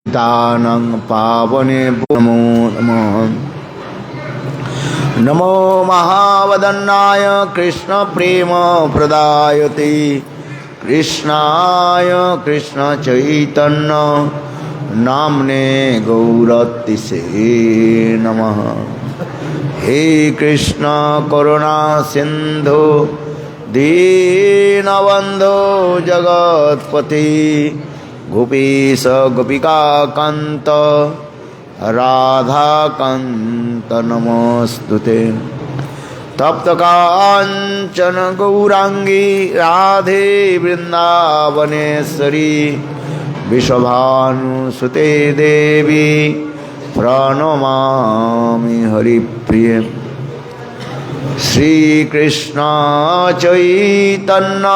तानं पावने नमो नमः। नमो महावदन्नाय कृष्ण प्रेम प्रदायते कृष्णाय कृष्ण चैतन्य नामने गौरतिसे नमः। हे कृष्ण करुणा सिंधु दीनबंधो जगत्पति गोपीश गोपिका कांत राधा कांत नमोस्तुते। तप्त कांचन गौरांगी राधे वृंदावनेश्वरी विश्वभानुसुते देवी प्रणमामि हरिप्रिय। श्री कृष्ण चैतन्य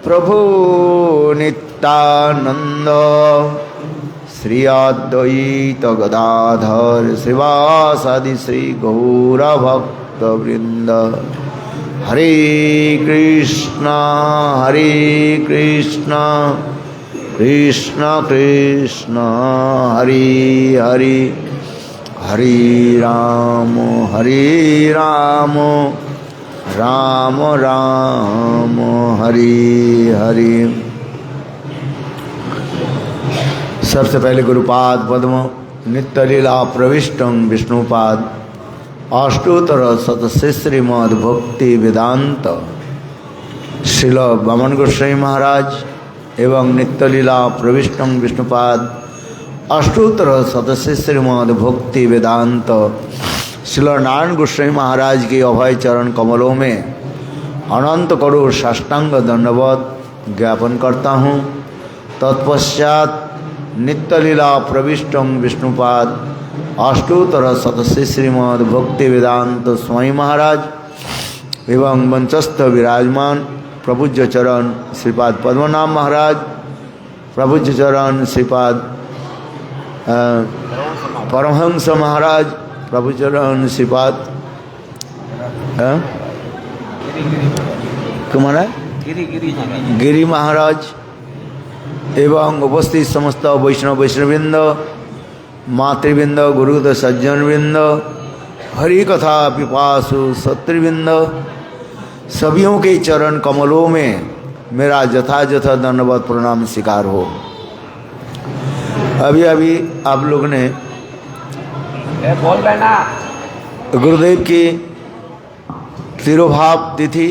प्रभु नित्यानंद श्री अद्वैत गदाधर श्रीवासादि श्री गौरभक्तवृंद। हरे कृष्ण कृष्ण कृष्ण हरे हरे हरे राम राम राम हरे हरे। सबसे पहले गुरुपाद पद्म नित्य लीला प्रविष्टं विष्णुपाद अष्टोत्तर शतस्य श्रीमद् भक्ति वेदांत श्रील वामन गोस्वामी महाराज एवं नित्य लीला प्रविष्टं विष्णुपाद अष्टोत्तर शतस्य श्रीमद् भक्ति वेदांत श्रील नारायण गोस्वामी महाराज के अभय चरण कमलों में अनंत करोड़ साष्टांग दंडवत ज्ञापन करता हूँ। तत्पश्चात नित्य लीला प्रविष्टं विष्णुपाद अष्टोत्तर शतस्य श्रीमद् भक्ति वेदांत स्वामी महाराज एवं मंचस्थ विराजमान प्रभुज्य चरण श्रीपाद पद्मनाभ महाराज, प्रभुज्य चरण श्रीपाद परमहंस महाराज, प्रभुज्य चरण श्रीपाद गिरी महाराज एवं उपस्थित समस्त वैष्णव वैष्णववृंद, मातृवृंद, गुरुद सज्जनवृंद, हरि कथा पिपासु सत्रिवृंद, सभियों के चरण कमलों में मेरा यथायथ दंडवत प्रणाम स्वीकार हो। अभी अभी आप लोग ने गुरुदेव की तिरुभाव तिथि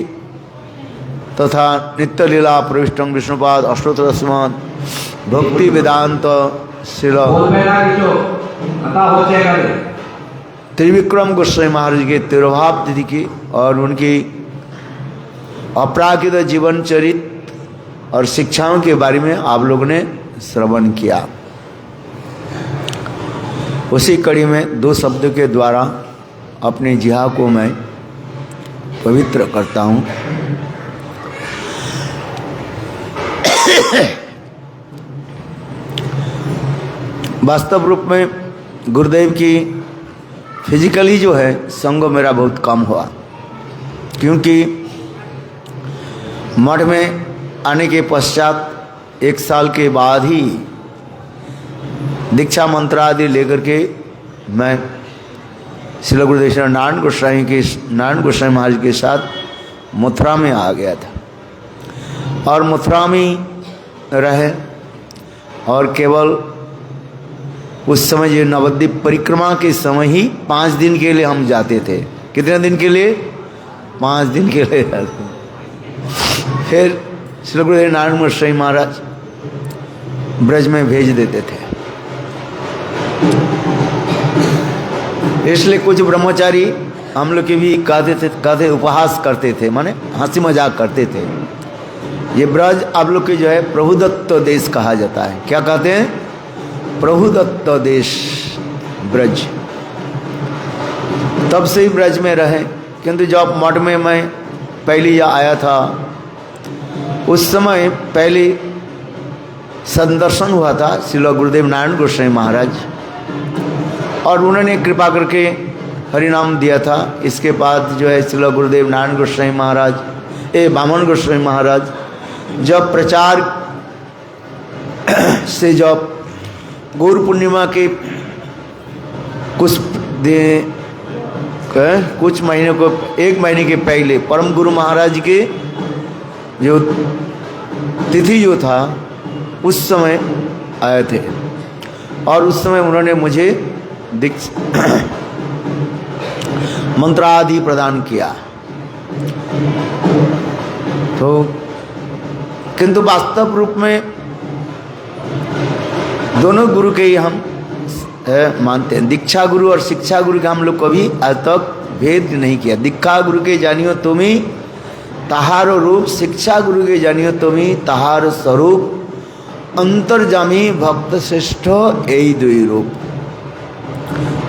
तथा नित्य लीला प्रविष्टं विष्णुपाद अष्टोत्तर श्रीमद् भक्ति वेदांत श्रील त्रिविक्रम गोस्वामी महाराज के तिरुभाव तिथि की और उनकी अपराकृत जीवन चरित्र और शिक्षाओं के बारे में आप लोगों ने श्रवण किया। उसी कड़ी में दो शब्दों के द्वारा अपने जिहा को मैं पवित्र करता हूँ। वास्तव रूप में गुरुदेव की फिजिकली जो है संग मेरा बहुत कम हुआ, क्योंकि मठ में आने के पश्चात 1 साल के बाद ही दीक्षा मंत्र आदि लेकर के मैं श्री गुरुदेव नारायण गोस्वामी महाराज के साथ मथुरा में आ गया था और मथुरा में रहे और केवल उस समय जो नवद्वीप परिक्रमा के समय ही 5 दिन के लिए हम जाते थे। कितने दिन के लिए? 5 दिन के लिए जाते। फिर श्री गुरुदेव नारायण गोस्वामी महाराज ब्रज में भेज देते थे। इसलिए कुछ ब्रह्मचारी हम लोग के भी कहते उपहास करते थे, माने हंसी मजाक करते थे। ये ब्रज आप लोग के जो है प्रभुदत्त देश कहा जाता है। क्या कहते हैं? प्रभुदत्त देश ब्रज। तब से ही ब्रज में रहे, किंतु जब मठ में मैं पहली आया था उस समय पहले संदर्शन हुआ था श्रील गुरुदेव नारायण गोस्वामी महाराज और उन्होंने कृपा करके हरिनाम दिया था। इसके बाद जो है श्रील गुरुदेव नारायण गोस्वामी महाराज वामन गोस्वामी महाराज जब प्रचार से जब गौर पूर्णिमा के कुछ महीने को 1 महीने के पहले परम गुरु महाराज के जो तिथि जो था उस समय आए थे और उस समय उन्होंने मुझे मंत्रादि प्रदान किया। तो किंतु वास्तव रूप में दोनों गुरु के ही हम मानते हैं। दीक्षा गुरु और शिक्षा गुरु का हम लोग कभी आज तक भेद नहीं किया। दीक्षा गुरु के जानियो तुम्ही तहारो रूप, शिक्षा गुरु के जानियो तुम्ही तहारो स्वरूप, अंतर्जामी भक्त श्रेष्ठ यही दुई रूप।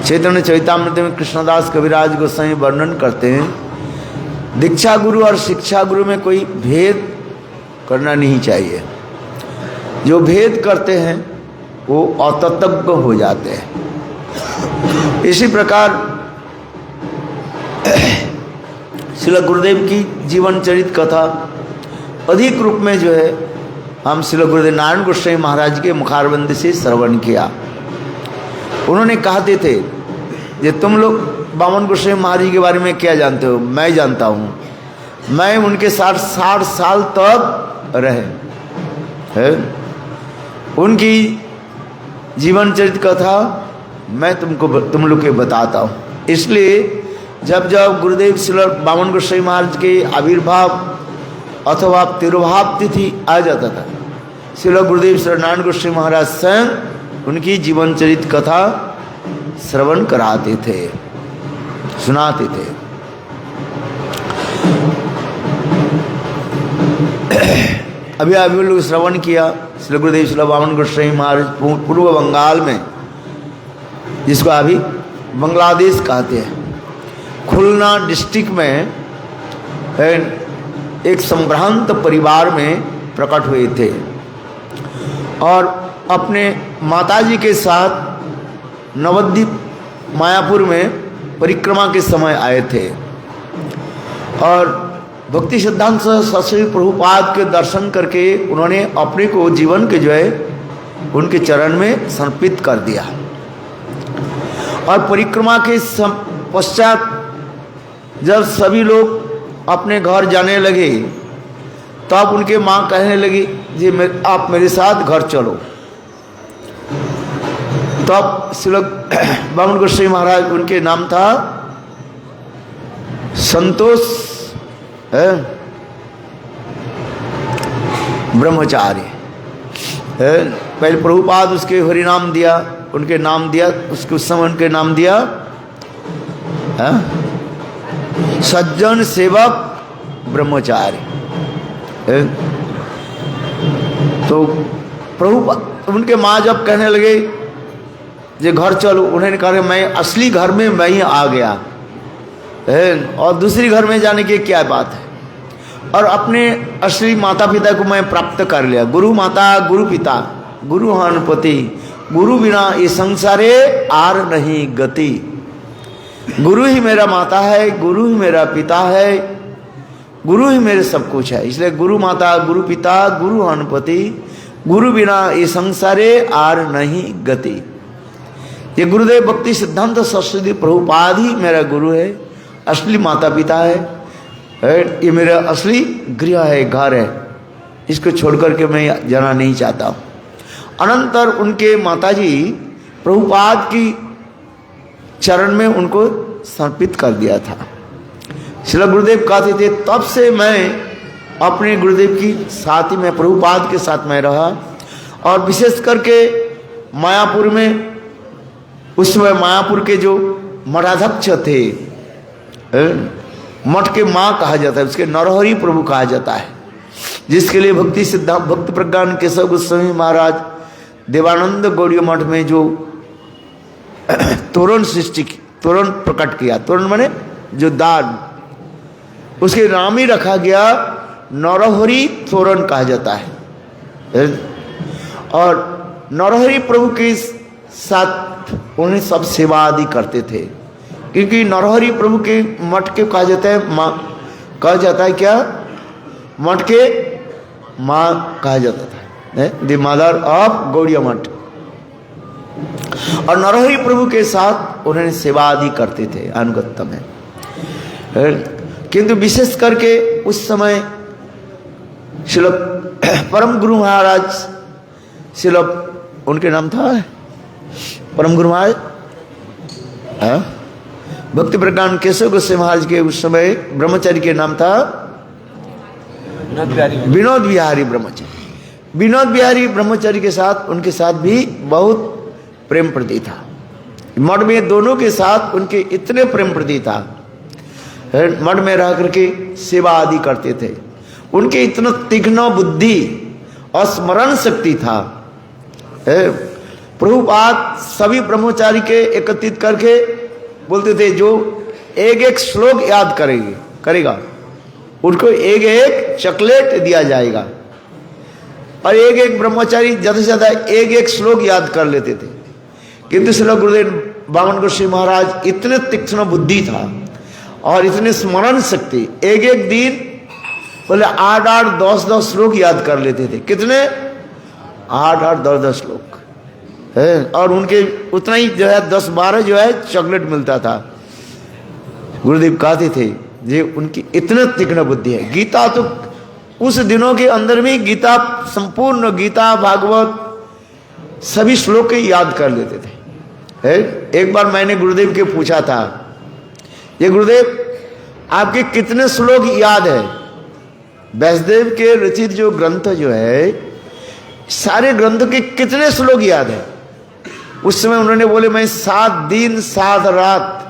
चैतन्य चैतामृत में कृष्णदास कविराज गोस्वामी वर्णन करते हैं, दीक्षा गुरु और शिक्षा गुरु में कोई भेद करना नहीं चाहिए। जो भेद करते हैं वो अतत्व हो जाते हैं। इसी प्रकार श्रील गुरुदेव की जीवन चरित कथा अधिक रूप में जो है हम श्रील गुरुदेव नारायण गोस्वामी महाराज के मुखारबंद से श्रवण किया। उन्होंने कहते थे कि तुम लोग बामन गोस्वामी महाराज के बारे में क्या जानते हो? मैं जानता हूँ, मैं उनके साथ 60 साल तक रहे है। उनकी जीवन चरित कथा मैं तुम लोग के बताता हूँ। इसलिए जब जब गुरुदेव श्री बामन गोस्वामी महाराज के आविर्भाव अथवा तिरुभाव तिथि आ जाता था, श्री गुरुदेव श्री नारायण गोस्वामी महाराज स्वयं उनकी जीवन चरित कथा श्रवण कराते थे, सुनाते थे। अभी अभी लोग श्रवण किया श्री गुरुदेव श्री बामन गोस्वामी महाराज पूर्व बंगाल में, जिसको अभी बांग्लादेश कहते हैं, खुलना डिस्ट्रिक्ट में एक संभ्रांत परिवार में प्रकट हुए थे और अपने माताजी के साथ नवद्वीप मायापुर में परिक्रमा के समय आए थे और भक्ति सिद्धांत सरस्वती प्रभुपाद के दर्शन करके उन्होंने अपने को जीवन के जो है उनके चरण में समर्पित कर दिया। और परिक्रमा के पश्चात जब सभी लोग अपने घर जाने लगे तब उनके माँ कहने लगी जी आप मेरे साथ घर चलो। तब श्री बामन गोस्वामी महाराज, उनके नाम था संतोष ब्रह्मचारी, पहले प्रभुपाद उसके हरिनाम दिया, उनके नाम दिया, उसके उस समय उनके नाम दिया सज्जन सेवक ब्रह्मचारी। तो प्रभु उनके माँ जब कहने लगे जे घर चलो, उन्होंने कहा मैं असली घर में मैं ही आ गया और दूसरी घर में जाने की क्या बात है, और अपने असली माता पिता को मैं प्राप्त कर लिया। गुरु माता गुरु पिता गुरु हनुपति, गुरु बिना ये संसारे आर नहीं गति। गुरु ही मेरा माता है, गुरु ही मेरा पिता है, गुरु ही मेरे सब कुछ है। इसलिए गुरु माता गुरु पिता गुरु हनुपति, गुरु बिना ये संसारे आर नहीं गति। ये गुरुदेव भक्ति सिद्धांत सरस्वती प्रभुपाद ही मेरा गुरु है, असली माता पिता है, ये मेरा असली गृह है, घर है। इसको छोड़ करके मैं जाना नहीं चाहता हूँ। अनंतर उनके माताजी प्रभुपाद की चरण में उनको समर्पित कर दिया था। श्री गुरुदेव कहते थे तब से मैं अपने गुरुदेव की साथ ही मैं प्रभुपाद के साथ में रहा, और विशेष करके मायापुर में उस समय मायापुर के जो मठाध्यक्ष थे, मठ के माँ कहा जाता है, उसके नरहरि प्रभु कहा जाता है, जिसके लिए भक्ति सिद्धांत भक्त प्रज्ञान केशव गोस्वामी महाराज देवानंद गौड़ीय मठ में जो तोरण सृष्टि तोरण प्रकट किया, तोरण माने जो दान, उसके नाम ही रखा गया नरहरि तोरण कहा जाता है। और नरहरि प्रभु के साथ उन्हें सब सेवा आदि करते थे, क्योंकि नरहरि प्रभु के मठ के कहा जाता है माँ, कहा जाता है क्या, मठ के माँ कहा जाता था, द मदर ऑफ गौड़ीय मठ। और नरहरि प्रभु के साथ उन्होंने सेवा आदि करते थे अनुगत्य में। किंतु विशेष करके उस समय श्रील परम गुरु महाराज, श्रील उनके नाम था परम गुरु महाराज भक्ति प्रज्ञान केशव गोस्वामी महाराज के उस समय ब्रह्मचारी के नाम था विनोद बिहारी ब्रह्मचारी। विनोद बिहारी ब्रह्मचारी के साथ उनके साथ भी बहुत प्रेम प्रति था। मठ में दोनों के साथ उनके इतने प्रेम प्रति था, मठ में रह करके सेवा आदि करते थे। उनके इतना तीक्ष्ण बुद्धि और स्मरण शक्ति था। प्रभुपाद सभी ब्रह्मचारी के एकत्रित करके बोलते थे जो एक एक श्लोक याद करेगा उनको एक एक चॉकलेट दिया जाएगा। और एक एक ब्रह्मचारी ज्यादा से ज्यादा एक एक श्लोक याद कर लेते थे। किंतु श्री गुरुदेव बामन गोस्वामी महाराज इतने तीक्ष्ण बुद्धि था और इतने स्मरण शक्ति, एक एक दिन बोले 8-8, 10-10 श्लोक याद कर लेते थे। कितने? 8-8, 10-10 श्लोक है। और उनके उतना ही जो है 10-12 जो है चॉकलेट मिलता था। गुरुदेव कहते थे ये उनकी इतने तीक्ष्ण बुद्धि है। गीता तो उस दिनों के अंदर में गीता, संपूर्ण गीता भागवत सभी श्लोक के याद कर लेते थे। एक बार मैंने गुरुदेव के पूछा था, ये गुरुदेव आपके कितने श्लोक याद है? व्यासदेव के रचित जो ग्रंथ जो है, सारे ग्रंथ के कितने श्लोक याद है? उस समय उन्होंने बोले मैं 7 दिन 7 रात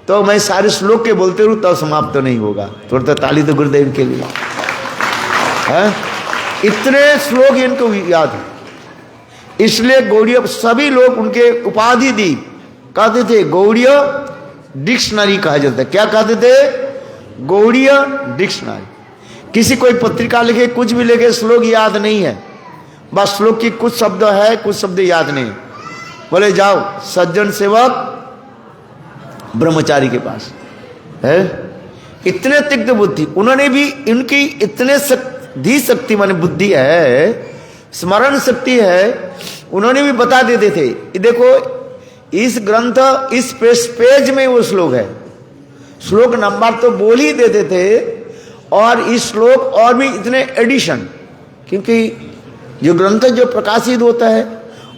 तो मैं सारे श्लोक के बोलते रहूं तब समाप्त तो नहीं होगा। थोड़ा तो ताली तो गुरुदेव के लिए है। इतने श्लोक इनको याद है। इसलिए गौड़ीय सभी लोग उनके उपाधि दी, कहते थे गौड़ीय डिक्शनरी कहा जाता है। क्या कहते थे? गौड़ीय डिक्शनरी। किसी कोई पत्रिका लिखे, कुछ भी लिखे, श्लोक याद नहीं है, बस श्लोक की कुछ शब्द है, कुछ शब्द याद नहीं। बोले जाओ सज्जन सेवक ब्रह्मचारी के पास है। इतने तीक्ष्ण बुद्धि उन्होंने भी, इनकी इतने धी शक्ति माने बुद्धि है, स्मरण शक्ति है, उन्होंने भी बता देते थे। देखो इस ग्रंथ इस पेज में वो श्लोक है, श्लोक नंबर तो बोल ही देते थे। और इस श्लोक और भी इतने एडिशन, क्योंकि जो ग्रंथ जो प्रकाशित होता है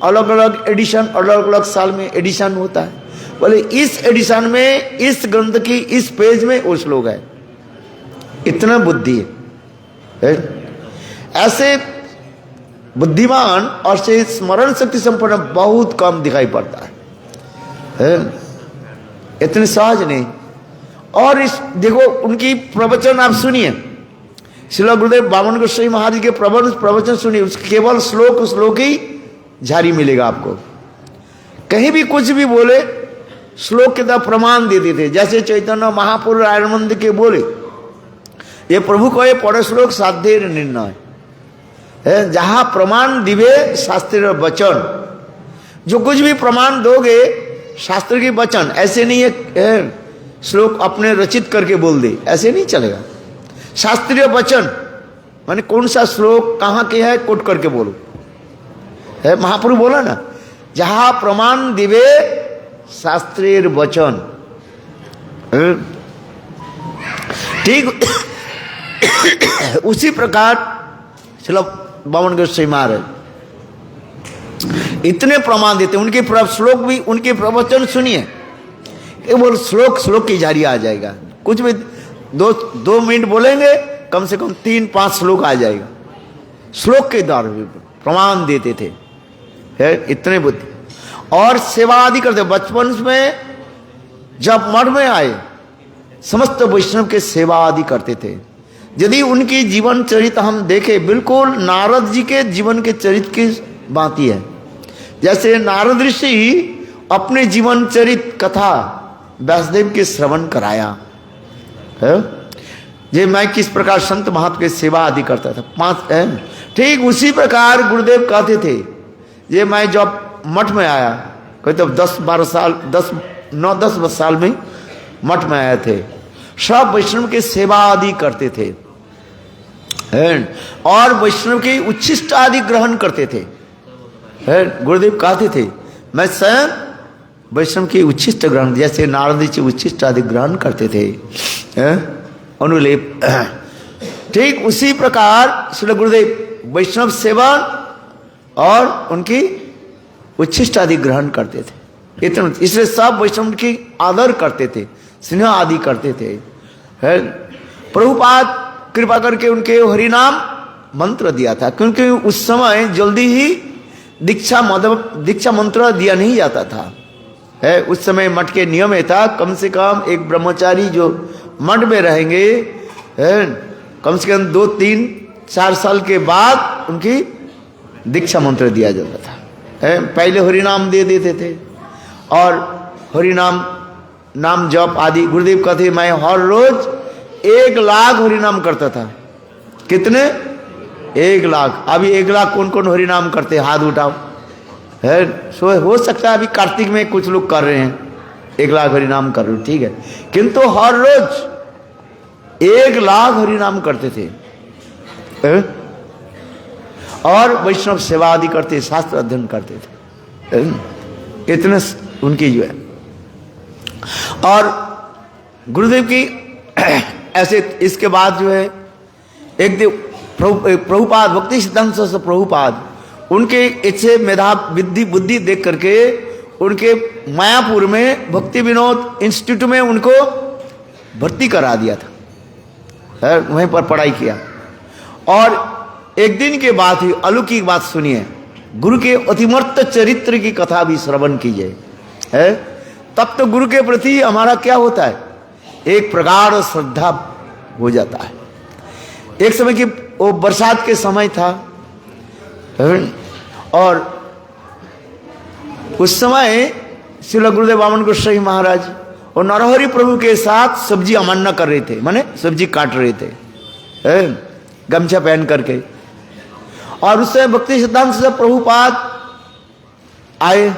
अलग अलग एडिशन, अलग अलग साल में एडिशन होता है। बोले इस एडिशन में इस ग्रंथ की इस पेज में वो श्लोक है। इतना बुद्धि है। ऐसे बुद्धिमान और से स्मरण शक्ति संपन्न बहुत कम दिखाई पड़ता है। इतने सहज नहीं। और इस देखो उनकी प्रवचन आप सुनिए, श्रील गुरुदेव बामन गोस्वामी महाराज के प्रवचन सुनिए, उसके केवल श्लोक ही जारी मिलेगा आपको। कहीं भी कुछ भी बोले श्लोक के द्वारा प्रमाण देते थे। जैसे चैतन्य महापुरुष आनंद के बोले ये प्रभु को ये पढ़े श्लोक साध्य निर्णय है, जहां प्रमाण दिवे शास्त्र वचन। जो कुछ भी प्रमाण दोगे शास्त्र के वचन, ऐसे नहीं है श्लोक अपने रचित करके बोल दे, ऐसे नहीं चलेगा। शास्त्रीय वचन माने कौन सा श्लोक कहाँ के है कोट करके बोलो है। महापुरुष बोला ना, जहां प्रमाण दिवे शास्त्रीय वचन। ठीक उसी प्रकार चलो बामन गोस्वामी महाराज इतने प्रमाण देते, उनके श्लोक भी, उनके प्रवचन सुनिए, केवल श्लोक की जारी आ जाएगा। कुछ भी 2 मिनट बोलेंगे, कम से कम 3-5 श्लोक आ जाएगा। श्लोक के द्वारा भी प्रमाण देते थे। है इतने बुद्धि और सेवा आदि करते। बचपन में जब मठ में आए समस्त वैष्णव के सेवा आदि करते थे। यदि उनकी जीवन चरित्र हम देखें, बिल्कुल नारद जी के जीवन के चरित्र की बाती है। जैसे नारद ऋषि अपने जीवन चरित्र कथा व्यासदेव के श्रवण कराया है। ये मैं किस प्रकार संत महात्मा की सेवा आदि करता था 5 ठीक उसी प्रकार गुरुदेव कहते थे। ये मैं जब मठ में आया, कोई तो 10-12 साल 9-10 साल में मठ में आए थे, सब वैष्णव की सेवा आदि करते थे और वैष्णव की उच्छिष्ट आदि ग्रहण करते थे। गुरुदेव कहते थे मैं स्वयं वैष्णव की उच्छिष्ट ग्रहण, जैसे नारद जी उच्छिष्ट आदि ग्रहण करते थे, अनुलेप, ठीक उसी प्रकार श्री गुरुदेव वैष्णव सेवन और उनकी उच्छिष्ट आदि ग्रहण करते थे। इतना, इसलिए सब वैष्णव की आदर करते थे, स्नेह आदि करते थे। प्रभुपाद कृपा करके उनके हरिनाम मंत्र दिया था, क्योंकि उस समय जल्दी ही दीक्षा मंत्र दिया नहीं जाता था। उस समय मठ के नियम में था, कम से कम एक ब्रह्मचारी जो मठ में रहेंगे, कम से कम 2, 3, 4 साल के बाद उनकी दीक्षा मंत्र दिया जाता था। पहले हरिनाम दे देते थे और हरिनाम नाम जप आदि। गुरुदेव कहते मैं हर रोज 1 लाख हरिनाम करता था। कितने? 1 लाख। अभी 1 लाख कौन कौन हरिनाम करते? हाथ उठाओ। सो हो सकता है अभी कार्तिक में कुछ लोग कर रहे हैं, 1 लाख हरिनाम कर रहे, ठीक है, किंतु हर रोज 1 लाख हरिनाम करते थे। और वैष्णव सेवा आदि करते, शास्त्र अध्ययन करते थे। इतने उनकी जो है। और गुरुदेव की ऐसे इसके बाद जो है एक दिन प्रभुपाद भक्ति सिद्धांत सरस्वती प्रभुपाद उनके इच्छे मेधा विद्धि बुद्धि देख करके उनके मायापुर में भक्ति विनोद इंस्टीट्यूट में उनको भर्ती करा दिया था। वहीं पर पढ़ाई किया। और एक दिन के बाद ही अलौकिक बात सुनिए, गुरु के अतिमर्त चरित्र की कथा भी श्रवण कीजिए। तब तो गुरु के प्रति हमारा क्या होता है, एक प्रगाढ़ श्रद्धा हो जाता है। एक समय की वो बरसात के समय था और उस समय श्रील गुरुदेव वामन गोसाई महाराज और नरहरि प्रभु के साथ सब्जी अमान्य कर रहे थे, माने सब्जी काट रहे थे गमछा पहन करके। और उससे भक्ति सिद्धांत से प्रभुपाद आए,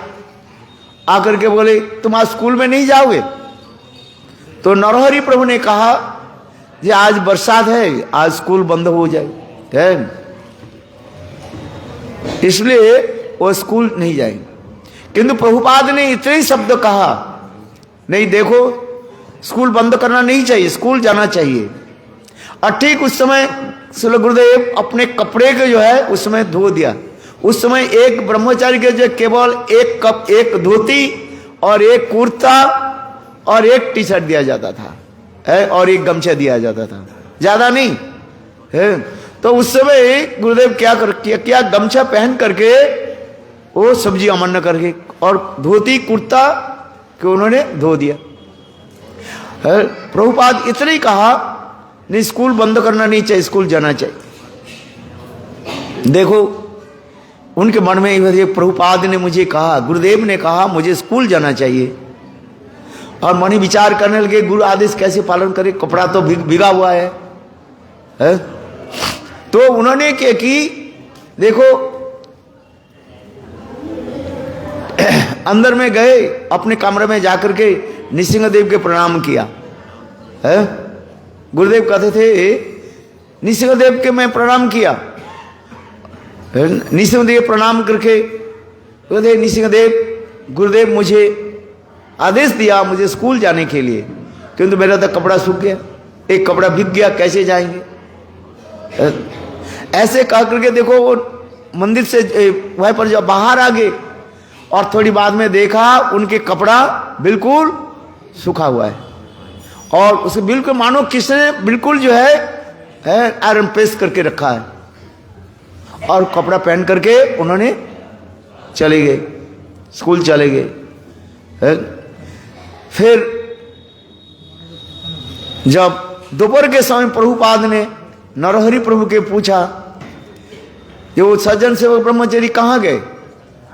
आकर के बोले तुम आज स्कूल में नहीं जाओगे? तो नरहरि प्रभु ने कहा जी आज बरसात है, आज स्कूल बंद हो जाए, इसलिए वो स्कूल नहीं जाएंगे। किंतु प्रभुपाद ने इतने ही शब्द कहा, नहीं देखो स्कूल बंद करना नहीं चाहिए, स्कूल जाना चाहिए। और ठीक उस समय श्री गुरुदेव अपने कपड़े के जो है उसमें धो दिया। उस समय एक ब्रह्मचारी के जो केवल एक धोती और एक कुर्ता और एक टी शर्ट दिया जाता था और एक गमछा दिया जाता था, ज्यादा नहीं है। तो उस समय गुरुदेव क्या गमछा पहन करके वो सब्जी अमान्य करके और धोती कुर्ता को उन्होंने धो दिया। प्रभुपाद इतना ही कहा, नहीं स्कूल बंद करना नहीं चाहिए, स्कूल जाना चाहिए। देखो उनके मन में प्रभुपाद ने मुझे कहा, गुरुदेव ने कहा मुझे स्कूल जाना चाहिए। और मन ही विचार करने लगे गुरु आदेश कैसे पालन करे, कपड़ा तो भीगा हुआ है? तो उन्होंने क्या की, देखो अंदर में गए, अपने कमरे में जाकर के नृसिंहदेव के प्रणाम किया। गुरुदेव कहते थे नृसिंहदेव के मैं प्रणाम किया। नृसिंहदेव प्रणाम करके कहते नृसिंहदेव गुरुदेव मुझे आदेश दिया मुझे स्कूल जाने के लिए, किंतु मेरा तो कपड़ा सूख गया, एक कपड़ा भीग गया, कैसे जाएंगे? ऐसे कह करके देखो वो मंदिर से वहीं पर जब बाहर आ गए और थोड़ी बाद में देखा उनके कपड़ा बिल्कुल सूखा हुआ है और उसे बिल्कुल मानो किसने बिल्कुल जो है आयरन प्रेस करके रखा है। और कपड़ा पहन करके उन्होंने चले गए, स्कूल चले गए। फिर जब दोपहर के समय प्रभुपाद ने नरहरि प्रभु के पूछा, ये वो सज्जन सेवक ब्रह्मचारी कहाँ गए,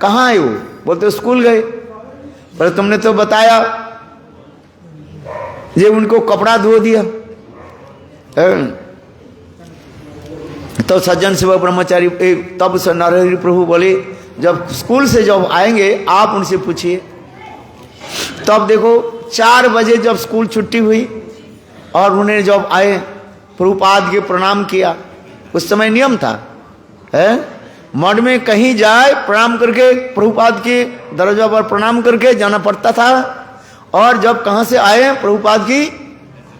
कहाँ है वो? बोलते स्कूल गए। पर तुमने तो बताया ये उनको कपड़ा धो दिया। तो सज्जन सेवक ब्रह्मचारी तब से नरहरि प्रभु बोले जब स्कूल से जब आएंगे आप उनसे पूछिए। तब देखो 4 बजे जब स्कूल छुट्टी हुई और उन्हें जब आए प्रभुपाद के प्रणाम किया, उस समय नियम था मठ में कहीं जाए प्रणाम करके प्रभुपाद के दरवाजा पर प्रणाम करके जाना पड़ता था, और जब कहाँ से आए प्रभुपाद की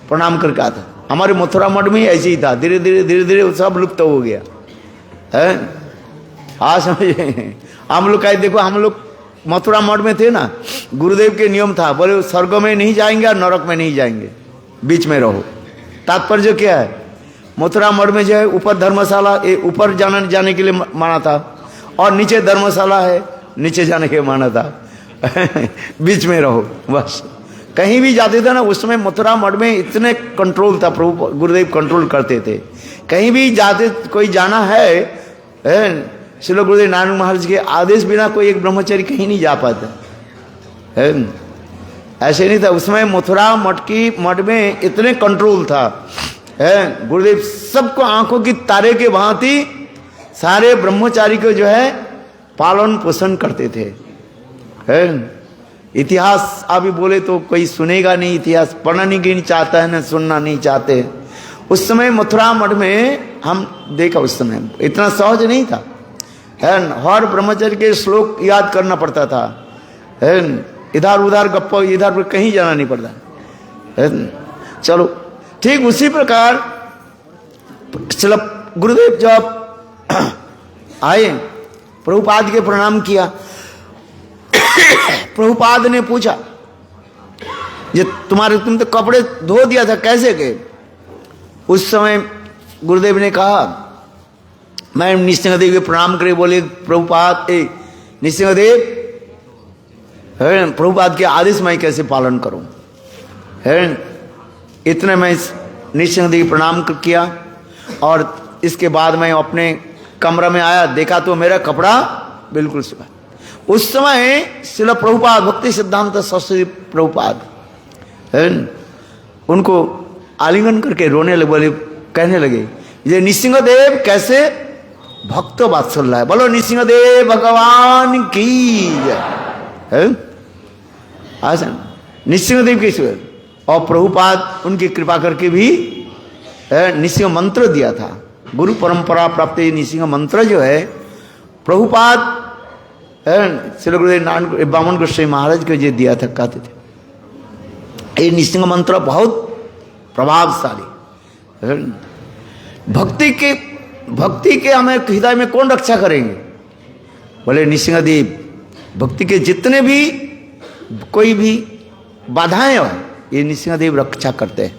प्रणाम करके आता। हमारे मथुरा मठ में ऐसे ही था, धीरे धीरे वो सब लुप्त हो गया है। हाँ समझे, हम लोग कहे देखो हम लोग मथुरा मठ में थे ना, गुरुदेव के नियम था, बोले स्वर्ग में नहीं जाएंगे और नरक में नहीं जाएंगे, बीच में रहो। तात्पर्य क्या है, मथुरा मठ में जो है ऊपर धर्मशाला, ऊपर जाने के लिए माना था, और नीचे धर्मशाला है, नीचे जाने के लिए माना था बीच में रहो बस। कहीं भी जाते थे ना उस समय मथुरा मठ में इतने कंट्रोल था, प्रभु गुरुदेव कंट्रोल करते थे। कहीं भी जाते, कोई जाना है श्रील गुरुदेव नारायण महाराज के आदेश बिना कोई एक ब्रह्मचारी कहीं नहीं जा पाता है। ऐसे नहीं था उस समय, मथुरा मठ में इतने कंट्रोल था है। गुरुदेव सबको आंखों की तारे के भांति सारे ब्रह्मचारी को जो है पालन पोषण करते थे है। इतिहास अभी बोले तो कोई सुनेगा नहीं, इतिहास पढ़ना नहीं चाहता है ना सुनना नहीं चाहते। उस समय मथुरा मठ में हम देखा, उस समय इतना सहज नहीं था है। हर ब्रह्मचर्य के श्लोक याद करना पड़ता था है, इधर उधर गप्पो इधर कहीं जाना नहीं पड़ता है। चलो ठीक उसी प्रकार चलो गुरुदेव जब आए प्रभुपाद के प्रणाम किया। प्रभुपाद ने पूछा ये तुम तो कपड़े धो दिया था कैसे के? उस समय गुरुदेव ने कहा, मैं नृसिंहदेव के प्रणाम करे, बोले प्रभुपाद नृसिंहदेव प्रभुपाद के आदेश मैं कैसे पालन करूं है। इतने मैं नृसिंहदेव प्रणाम किया, और इसके बाद मैं अपने कमरा में आया, देखा तो मेरा कपड़ा बिल्कुल सूखा। उस समय श्रील प्रभुपाद भक्ति सिद्धांत सरस्वती प्रभुपाद उनको आलिंगन करके रोने लगे, बोले कहने लगे ये नृसिंहदेव कैसे भक्त वात्सल्य है, बोलो नृसिंहदेव भगवान की जय। नृसिंहदेव के ईश्वर और प्रभुपाद उनकी कृपा करके भी नृसिंह मंत्र दिया था। गुरु परंपरा प्राप्त नृसिंह मंत्र जो है प्रभुपाद श्री गुरुदेव नारायण बामन गोस्वामी महाराज को जो दिया था, कहते थे ये नृसिंह मंत्र बहुत प्रभावशाली। भक्ति के हमें हृदय में कौन रक्षा करेंगे? बोले नृसिंहदेव। भक्ति के जितने भी कोई भी बाधाएं हो ये नृसिंहदेव रक्षा करते हैं।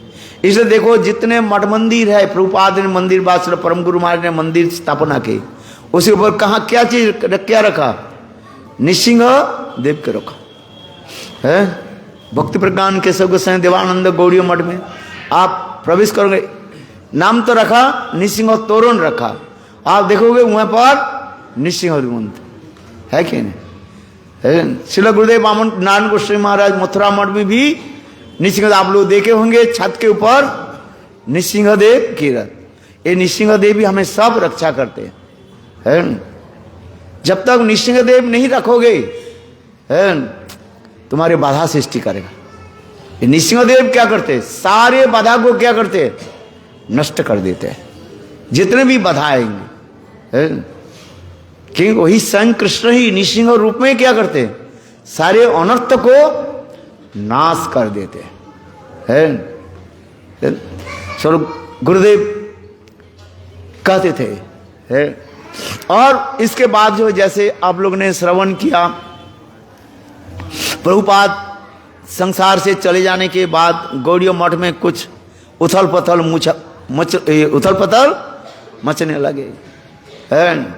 इसलिए देखो जितने मठ मंदिर है, प्रभुपाद ने मंदिर बादशाह परम गुरु महाराज ने मंदिर स्थापना की, उसके ऊपर कहाँ क्या चीज क्या रखा? नृसिंह देव के रखा है। भक्ति प्रज्ञान केशव गोस्वामी देवानंद गौड़ीय मठ में आप प्रवेश करोगे, नाम तो रखा नृसिंह तोरण रखा, आप देखोगे वहां पर नृसिंह मंत्र है कि नहीं? श्रील गुरुदेव बामन नारायण गोस्वामी महाराज मथुरा मठ में भी नृसिंह, आप लोग देखे होंगे छत के ऊपर नृसिंहदेव की रथ। ये नृसिंहदेव भी हमें सब रक्षा करते हैं। जब तक नृसिंहदेव नहीं रखोगे तुम्हारे बाधा सृष्टि करेगा। ये नृसिंहदेव क्या करते? सारे बाधा को क्या करते? नष्ट कर देते हैं, जितने भी बाधा आएंगे। क्योंकि वही स्वयं कृष्ण ही नृसिंह रूप में क्या करते? सारे अनर्थ को नाश कर देते हैं। चलो गुरुदेव कहते थे है। और इसके बाद जो जैसे आप लोग ने श्रवण किया, प्रभुपाद संसार से चले जाने के बाद गौड़ीय मठ में कुछ उथल पथल मचने लगे हैं।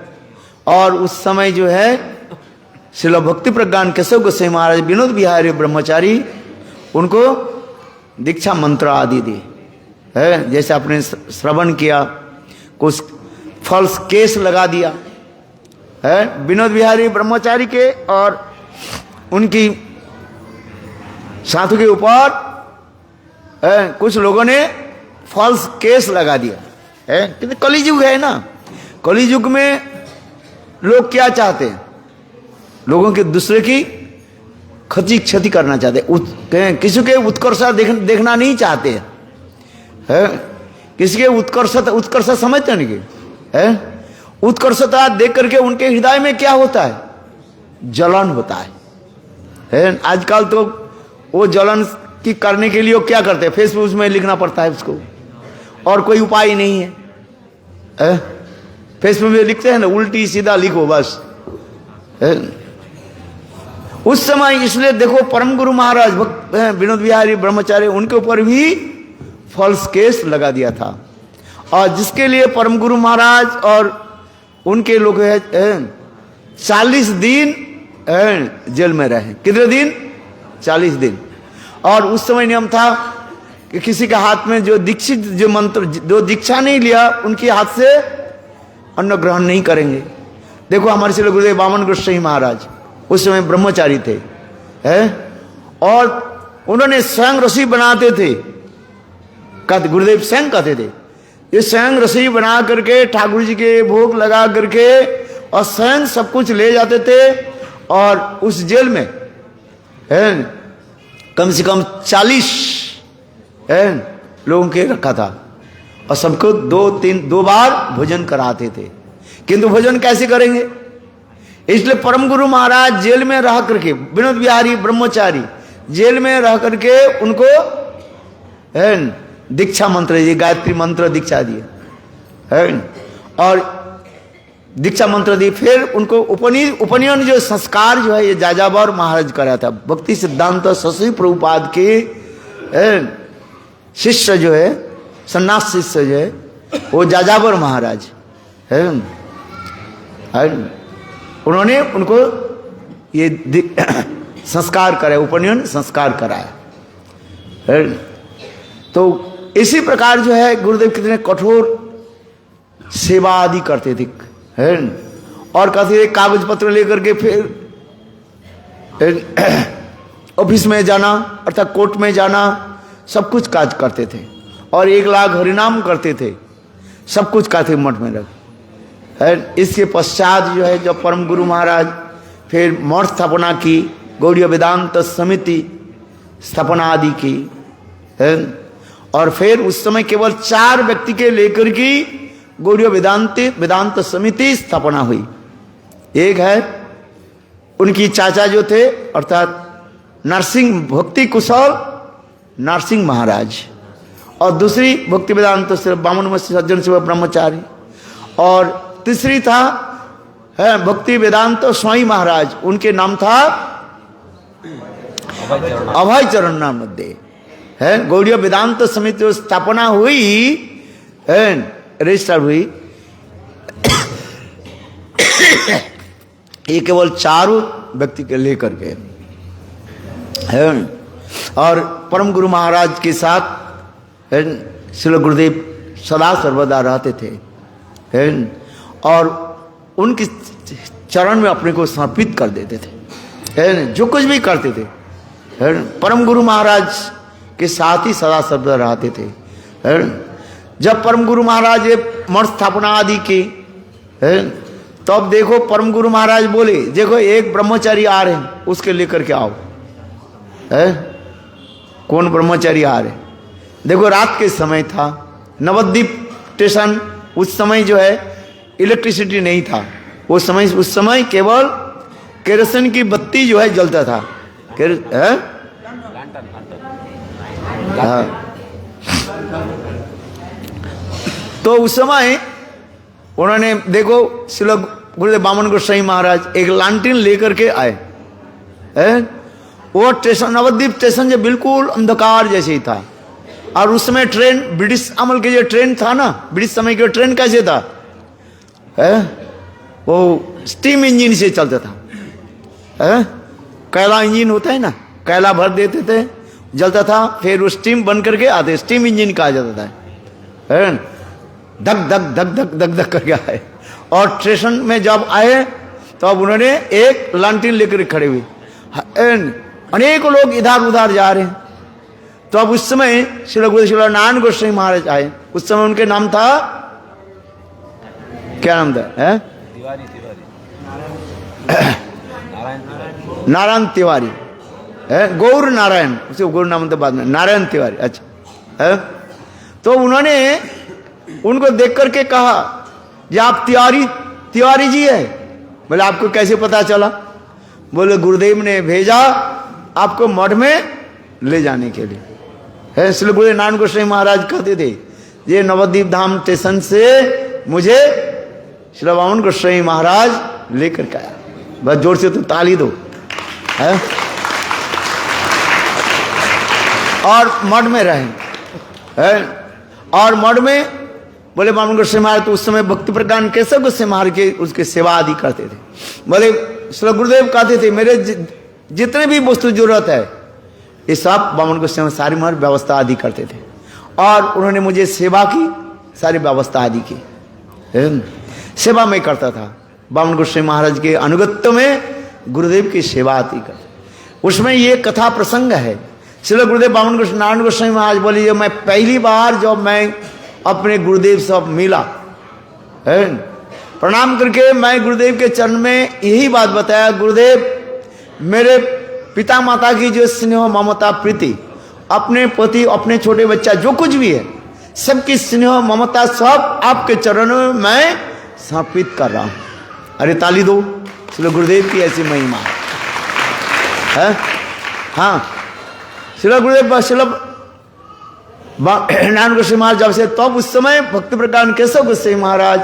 और उस समय जो है श्रील भक्ति प्रज्ञान केशव गोस्वामी महाराज विनोद बिहारी ब्रह्मचारी उनको दीक्षा मंत्र आदि दी है। जैसे आपने श्रवण किया, कुछ फॉल्स केस लगा दिया है विनोद बिहारी ब्रह्मचारी के, और उनकी साधु के ऊपर कुछ लोगों ने फॉल्स केस लगा दिया है। क्योंकि कलियुग है ना, कलियुग में लोग क्या चाहते हैं? लोगों के दूसरे की क्षति करना चाहते हैं, किसी के उत्कर्ष देखना नहीं चाहते हैं। किसी के उत्कर्ष समझते नहीं है। उत्कर्षता देख करके उनके हृदय में क्या होता है? जलन होता है। आजकल तो वो जलन की करने के लिए वो क्या करते हैं? फेसबुक में लिखना पड़ता है उसको, और कोई उपाय नहीं है। फेसबुक में लिखते हैं ना, उल्टी सीधा लिखो बस। उस समय इसलिए देखो परम गुरु महाराज विनोद बिहारी ब्रह्मचारी, उनके ऊपर भी फॉल्स केस लगा दिया था, और जिसके लिए परम गुरु महाराज और उनके लोग 40 दिन जेल में रहे। कितने दिन? 40 दिन। और उस समय नियम था कि किसी के हाथ में जो दीक्षित, जो मंत्र, जो दीक्षा नहीं लिया, उनके हाथ से अन्न ग्रहण नहीं करेंगे। देखो हमारे श्री गुरुदेव वामन गोसाई महाराज उस समय ब्रह्मचारी थे, और उन्होंने स्वयं रसोई बनाते थे। कहते गुरुदेव स्वयं कहते थे, ये स्वयं रसोई बना करके ठाकुर जी के भोग लगा करके और स्वयं सब कुछ ले जाते थे। और उस जेल में कम से कम 40 लोगों के रखा था, और सबको 2 बार भोजन कराते थे। किंतु भोजन कैसे करेंगे? इसलिए परम गुरु महाराज जेल में रह करके, विनोद बिहारी ब्रह्मचारी जेल में रह करके उनको दीक्षा मंत्र दिए, गायत्री मंत्र दीक्षा दिए, और दीक्षा मंत्र दी। फिर उनको उपनयन जो संस्कार जो है ये जाजावर महाराज कराया था। भक्ति सिद्धांत शशि प्रभुपाद के शिष्य जो है, सन्यास शिष्य जो है, वो जाजावर महाराज है। उन्होंने उनको ये संस्कार कराया, उपनयन संस्कार कराया। तो इसी प्रकार जो है गुरुदेव कितने कठोर सेवा आदि करते थे, और कहते थे कागज पत्र लेकर के फिर ऑफिस में जाना, अर्थात कोर्ट में जाना, सब कुछ काज करते थे, और 1 लाख हरिनाम करते थे, सब कुछ करते मठ में रख। इसके पश्चात जो है जब परम गुरु महाराज फिर मठ स्थापना की, गौड़ीय वेदांत समिति स्थापना आदि की, और फिर उस समय केवल 4 व्यक्ति के लेकर की गौड़ीय वेदांत समिति स्थापना हुई। एक है उनकी चाचा जो थे, अर्थात नरसिंह भक्ति कुशल नरसिंह महाराज, और दूसरी भक्ति वेदांत बामन सज्जन शिव ब्रह्मचारी, और तीसरी था भक्ति वेदांत स्वामी महाराज, उनके नाम था अभय चरण नाम दे है। गौड़ीय वेदांत समिति स्थापना हुई, रजिस्टर हुई, ये केवल 4 व्यक्ति के लेकर के है, और परम गुरु महाराज के साथ श्री गुरुदेव सदा सर्वदा रहते थे, और उनके चरण में अपने को समर्पित कर देते थे, जो कुछ भी करते थे परम गुरु महाराज के साथ ही सदा सर्वदा रहते थे। जब परम गुरु महाराज मठ स्थापना आदि की, तो अब देखो परम गुरु महाराज बोले, देखो एक ब्रह्मचारी आ रहे हैं, उसके लेकर के आओ। कौन ब्रह्मचारी आ रहे? देखो रात के समय था, नवद्वीप स्टेशन, उस समय जो है इलेक्ट्रिसिटी नहीं था, उस समय केवल केरोसिन की बत्ती जो है जलता था। तो उस समय उन्होंने देखो श्री गुरुदेव वामन गोसाई महाराज एक लालटेन लेकर के आए, वो स्टेशन नवद्वीप स्टेशन जो बिल्कुल अंधकार जैसे ही था, और उस समय ट्रेन ब्रिटिश अमल के जो ट्रेन था ना, ब्रिटिश समय के ट्रेन कैसे था, वो स्टीम इंजन से चलता था। कोयला इंजन होता है ना, कोयला भर देते थे, जलता था, फिर वो स्टीम बन करके आते, स्टीम इंजन कहा जाता था। धक धक धक धक धक धक करके आए, और स्टेशन में जब आए तो अब उन्होंने एक लालटेन लेकर खड़े हुए, अनेक लोग इधर उधर जा रहे हैं। तो अब उस समय श्री गुरुदेव नारायण गोसाई महाराज आए, उस समय उनके नाम था, क्या नाम था? नारायण तिवारी, गौर नारायण, उसे गौर नाम था बाद में नारायण तिवारी। अच्छा, तो उन्होंने उनको देख करके कहा, ये आप तिवारी तिवारी जी है। बोले आपको कैसे पता चला? बोले गुरुदेव ने भेजा आपको मठ में ले जाने के लिए है। इसलिए गुरुदेव नारायण गोस्वामी महाराज कहते थे ये नवद्वीप धाम स्टेशन से मुझे श्री वामन गोस्वामी महाराज लेकर के आया। बस जोर से तो ताली दो है। और मठ में रहे है। और मठ में बोले वामन गोस्वामी महाराज तो उस समय भक्ति प्रज्ञान केशव गोस्वामी महाराज के उसके सेवा आदि करते थे। बोले श्री गुरुदेव कहते थे मेरे जितने भी वस्तु जरूरत है ये सब वामन गोस्वामी सारी महाराज व्यवस्था आदि करते थे। और उन्होंने मुझे सेवा की, सारी व्यवस्था आदि की, सेवा में करता था। वामन गोस्वामी महाराज के अनुगत्य में गुरुदेव की सेवा आदि करते। उसमें ये कथा प्रसंग है। श्री गुरुदेव वामन गोस्वामी नारायण गोस्वामी महाराज बोले जब मैं पहली बार जब मैं अपने गुरुदेव से मिला है, प्रणाम करके मैं गुरुदेव के चरण में यही बात बताया, गुरुदेव मेरे पिता माता की जो स्नेह ममता प्रीति, अपने पति अपने छोटे बच्चा जो कुछ भी है सबकी स्नेह ममता सब आपके चरणों में मैं समर्पित कर रहा हूं। अरे ताली दो, श्री गुरुदेव की ऐसी महिमा है। हाँ श्री गुरुदेव श्री नारायण गोस्वामी महाराज जब से तब उस समय भक्ति प्रज्ञान केशव गोस्वामी महाराज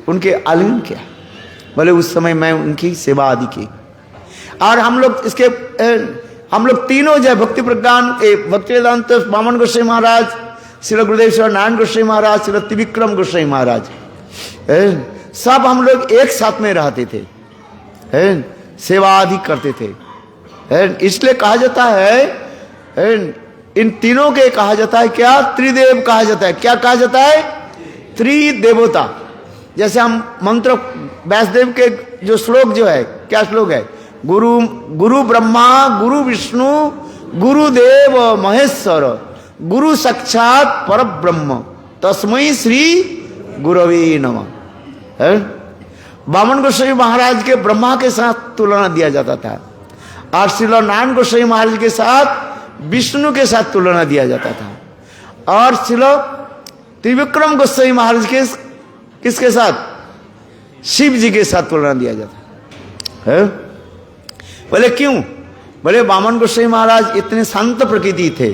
उनके आलिंगन किया। बोले उस समय मैं उनकी सेवा आदि की। और हम लोग तीनों जो भक्ति प्रज्ञान भक्ति वेदांत वामन गोस्वामी महाराज, श्री गुरुदेव श्री नारायण गोस्वामी महाराज, श्री त्रिविक्रम गोस्वामी महाराज सब हम लोग एक साथ में रहते थे, सेवा आदि करते थे। इसलिए कहा जाता है इन तीनों के कहा जाता है क्या? त्रिदेव कहा जाता है। क्या कहा जाता है? त्रिदेवता। जैसे हम मंत्र व्यासदेव के जो श्लोक जो है, क्या श्लोक है? गुरु ब्रह्मा गुरु विष्णु गुरुदेव महेश्वर गुरु साक्षात पर ब्रह्म तस्मै श्री गुरवे नमः। वामन गोस्वामी महाराज के ब्रह्मा के साथ तुलना दिया जाता था और श्री नारायण गोस्वामी महाराज के साथ विष्णु के साथ तुलना दिया जाता था। और श्री त्रिविक्रम गोस्वामी महाराज के किसके साथ? शिव जी के साथ तुलना दिया जाता है। बोले क्यों? बोले वामन गोस्वामी महाराज इतने शांत प्रकृति थे,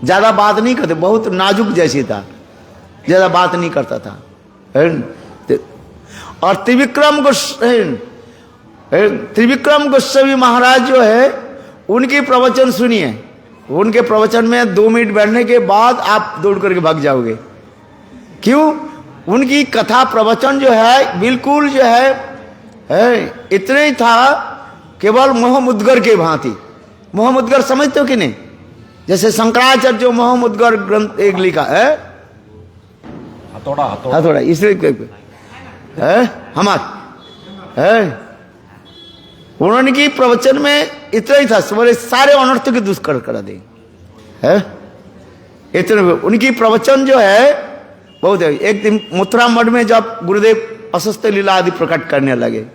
ज्यादा बात नहीं करते, बहुत नाजुक जैसी था, ज्यादा बात नहीं करता था। और त्रिविक्रम गोस्वामी महाराज जो है उनकी प्रवचन सुनिए, उनके प्रवचन में 2 मिनट बैठने के बाद आप दौड़ करके भाग जाओगे। क्यों? उनकी कथा प्रवचन जो है बिल्कुल जो है इतने ही था, केवल मोहमुद्गर के भांति। मोहमुद्गर समझते हो कि नहीं? जैसे शंकराचार्य जो मोहमुद्गर ग्रंथ एक लिखा है, हथौड़ा इसलिए उन्होंने की प्रवचन में इतना ही था, बोले सारे अनर्थ के दुष्कर करा दे है। इतने उनकी प्रवचन जो है बहुत है। एक दिन मथुरा मठ में जब गुरुदेव अस्वस्थ लीला आदि प्रकट करने लगे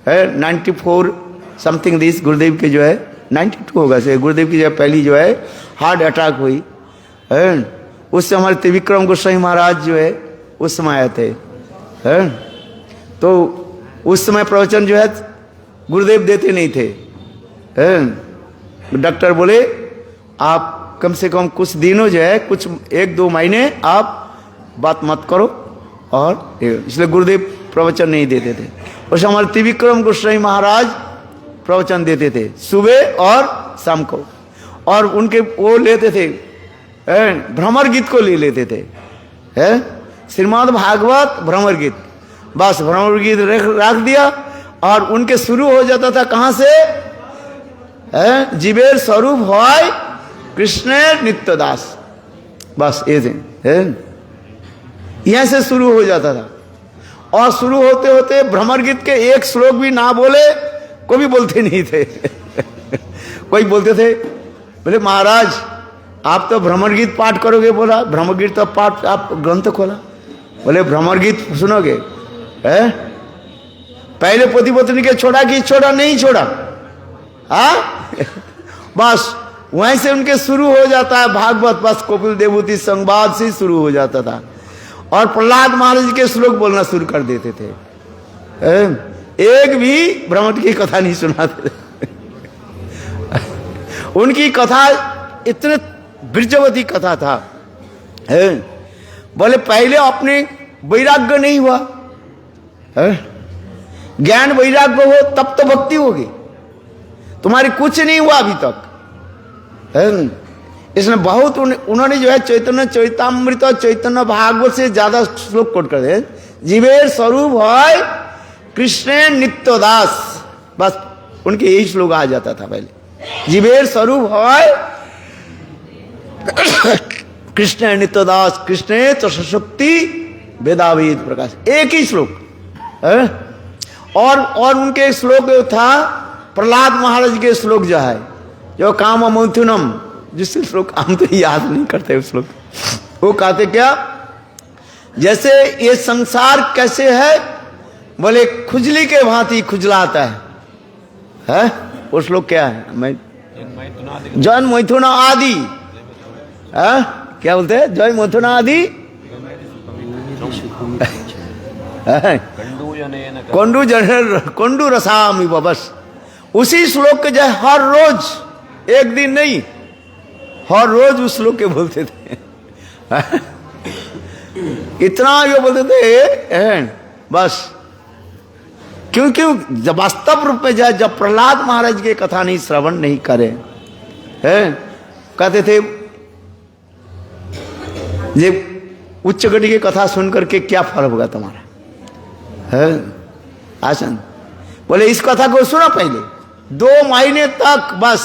है, 94 समथिंग दिस गुरुदेव के जो है 92 होगा से गुरुदेव की जो पहली जो है हार्ट अटैक हुई है। उससे हमारे त्रिविक्रम गोस्वामी महाराज जो है उस समय आए थे है। तो उस समय प्रवचन जो है गुरुदेव देते नहीं थे। डॉक्टर बोले आप कम से कम कुछ दिनों जो है कुछ 1-2 महीने आप बात मत करो, और इसलिए गुरुदेव प्रवचन नहीं देते थे। उस हमारे त्रिविक्रम गोस्वामी महाराज प्रवचन देते थे सुबह और शाम को, और उनके वो लेते थे भ्रमर गीत को ले लेते थे, श्रीमद् भागवत भ्रमर गीत, बस भ्रमर गीत रख दिया और उनके शुरू हो जाता था कहां से? जीवेर स्वरूप होय कृष्ण नित्य दास, बस ये यहां से शुरू हो जाता था। और शुरू होते होते भ्रमर गीत के एक श्लोक भी ना बोले कोई भी बोलते नहीं थे। कोई बोलते थे, बोले महाराज आप तो भ्रमर गीत पाठ करोगे? बोला भ्रमर गीत तो पाठ, आप ग्रंथ खोला, बोले भ्रमर गीत सुनोगे? पहले पति पत्नी के छोड़ा कि छोड़ा नहीं छोड़ा? बस वहीं से उनके शुरू हो जाता है भागवत, बस कपिल देवहूति संवाद से शुरू हो जाता था। और प्रहलाद महाराज के श्लोक बोलना शुरू कर देते थे। एक भी भ्रमर की कथा नहीं सुनाते। उनकी कथा इतने बीजवती कथा था। बोले पहले अपने वैराग्य नहीं हुआ, ज्ञान वैराग्य हो तब तो भक्ति होगी, तुम्हारी कुछ नहीं हुआ अभी तक। इसमें बहुत उन्होंने जो है चैतन्य चैतामृत और चैतन्य भागवत से ज्यादा श्लोक कोट कर दे। जीवेर स्वरूप है कृष्ण नित्य दास, बस उनके यही श्लोक आ जाता था पहले। जीवेर स्वरूप है कृष्ण नित्य दास, कृष्ण तो शक्ति वेदावेद प्रकाश, एक ही श्लोक है। और उनके श्लोक था प्रहलाद महाराज के श्लोक जो है, जो काम मैथुनम, जिस श्लोक हम तो याद नहीं करते उस श्लोक। वो कहते क्या, जैसे ये संसार कैसे है, बोले खुजली के भांति खुजलाता है? वो श्लोक क्या है? मैं जन मैथुन आदि, क्या बोलते हैं? जय मैथुन आदि कंडू रसामी, बस उसी श्लोक के जो हर रोज, एक दिन नहीं, हर रोज उस श्लोक के बोलते थे। इतना ये बोलते थे बस। क्योंकि जब वास्तव रूप में जाए, जब प्रहलाद महाराज की कथा नहीं श्रवण नहीं करे, कहते थे ये उच्च गति की कथा सुन करके क्या फल होगा तुम्हारा, है आसन। बोले इस कथा को सुना पहले 2 महीने तक, बस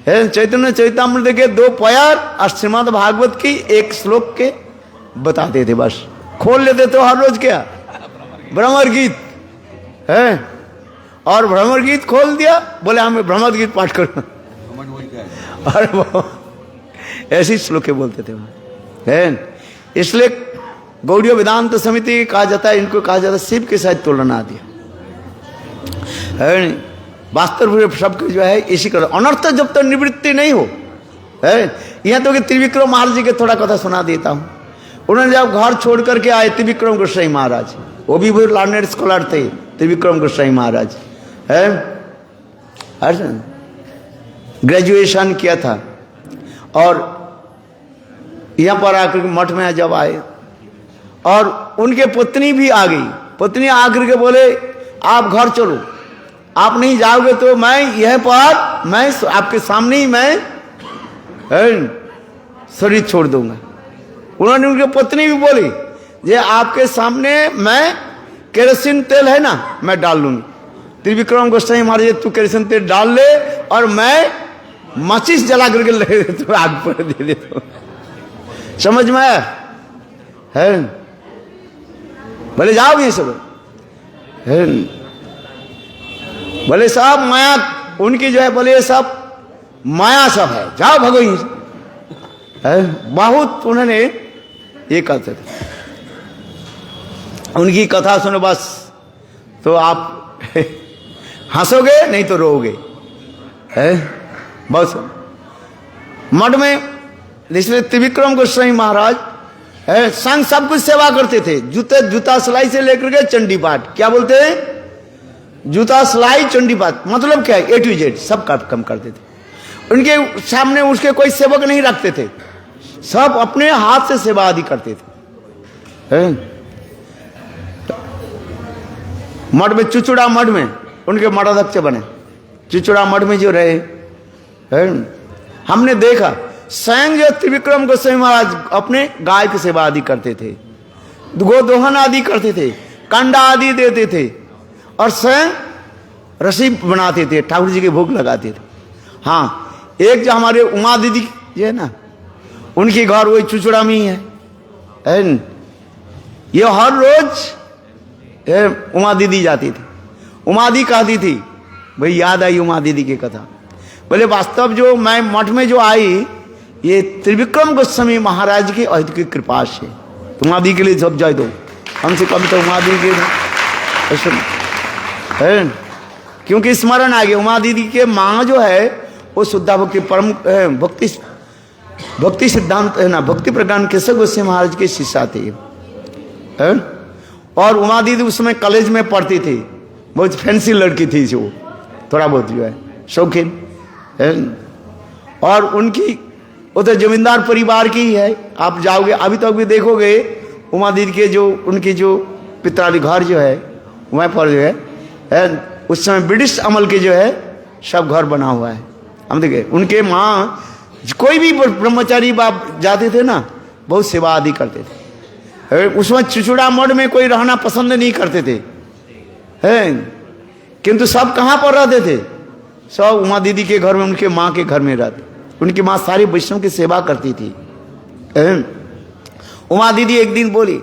चैतन्य चैतामृत के 2 पैर और श्रीमद् भागवत की 1 श्लोक के बताते थे, बस खोल लेते थे हर रोज। क्या भ्रमर गीत है, और भ्रमर गीत खोल दिया, बोले हमें भ्रमर गीत पाठ करो, और वो ऐसी श्लोक बोलते थे है। इसलिए गौड़ीय वेदांत समिति कहा जाता है, इनको कहा जाता है शिव के साथ तुलना दिया है। वास्तव में सबके जो है इसी कर अनर्थ जब तक निवृत्ति नहीं हो है। यहाँ तो कि त्रिविक्रम महाराज जी के थोड़ा कथा सुना देता हूँ। उन्होंने जब घर छोड़ करके आए त्रिविक्रम गोस्वामी महाराज, वो भी लर्नर स्कॉलर थे त्रिविक्रम गोस्वामी महाराज है, ग्रेजुएशन किया था। और यहाँ पर आकर के मठ में जब आए, और उनके पत्नी भी आ गई। पत्नी आकर के बोले आप घर चलो, आप नहीं जाओगे तो मैं यह पर, मैं आपके सामने ही मैं शरीर छोड़ दूंगा। उन्होंने उनके पत्नी भी बोली ये आपके सामने मैं केरोसिन तेल है ना, मैं डाल लूंगी। त्रिविक्रम गोस्वामी महाराज तू केरोसिन तेल डाल ले, और मैं माचिस जला करके ले तो आग पर दे देता हूं। समझ में आया है? बोले जाओ ये सब है, बोले सब माया उनकी जो है, बोले सब माया सब है, जाओ भगो यहीं से। बहुत उन्होंने ये कहते थे। उनकी कथा सुनो बस तो आप हंसोगे नहीं तो रोओगे है। बस मठ में इसलिए त्रिविक्रम गोस्वामी महाराज संग सब कुछ सेवा करते थे। जूता सिलाई से लेकर के चंडी पाठ, क्या बोलते हैं, जूता सिलाई चंडी पाठ मतलब क्या है, A to Z सब काम करते थे। उनके सामने उसके कोई सेवक नहीं रखते थे, सब अपने हाथ से सेवा आदि करते थे। मठ में चुचुड़ा मठ में उनके मठाध्यक्ष बने। चुचुड़ा मठ में जो रहे हमने देखा स्वयं जो त्रिविक्रम गोस्वामी महाराज अपने गाय की सेवा आदि करते थे, गोदोहन आदि करते थे, कंडा आदि देते थे, और स्वयं रसी बनाते थे, ठाकुर जी के भोग लगाते थे। हाँ, एक जो हमारे उमा दीदी जो है ना, उनकी घर वही चुचुड़ा में ही है। ये हर रोज उमा दीदी जाती थी। उमा दी कहती थी, भाई याद आई उमा दीदी की कथा। बोले वास्तव जो मैं मठ में जो आई, ये त्रिविक्रम गोस्वामी महाराज की अहित की कृपा से। उमा दी के लिए सब जय दो, हमसे कभी तो उमा दी के है, क्योंकि स्मरण आ गया। उमा दीदी के माँ जो है वो शुद्धा भक्ति परम भक्ति सिद्धांत है ना, भक्ति प्रज्ञान केशव गोस्वामी महाराज के शिष्या थे। और उमा दीदी उस समय कॉलेज में पढ़ती थी, बहुत फैंसी लड़की थी जो, थोड़ा बहुत जो है शौकीन है। और उनकी वो तो जमींदार परिवार की ही है। आप जाओगे अभी तक भी देखोगे उमा दीदी के जो उनकी जो पितराली घर जो है वहाँ पर जो है उस समय ब्रिटिश अमल के जो है सब घर बना हुआ है। हम देखे उनके माँ कोई भी ब्रह्मचारी बाप जाते थे ना, बहुत सेवा आदि करते थे। उसमें चुचुड़ा मठ में कोई रहना पसंद नहीं करते थे, है, किंतु सब कहाँ पर रहते थे? सब उमा दीदी के घर में, उनके माँ के घर में रहते। उनकी माँ सारी वैष्णव की सेवा करती थी। उमा दीदी एक दिन बोली,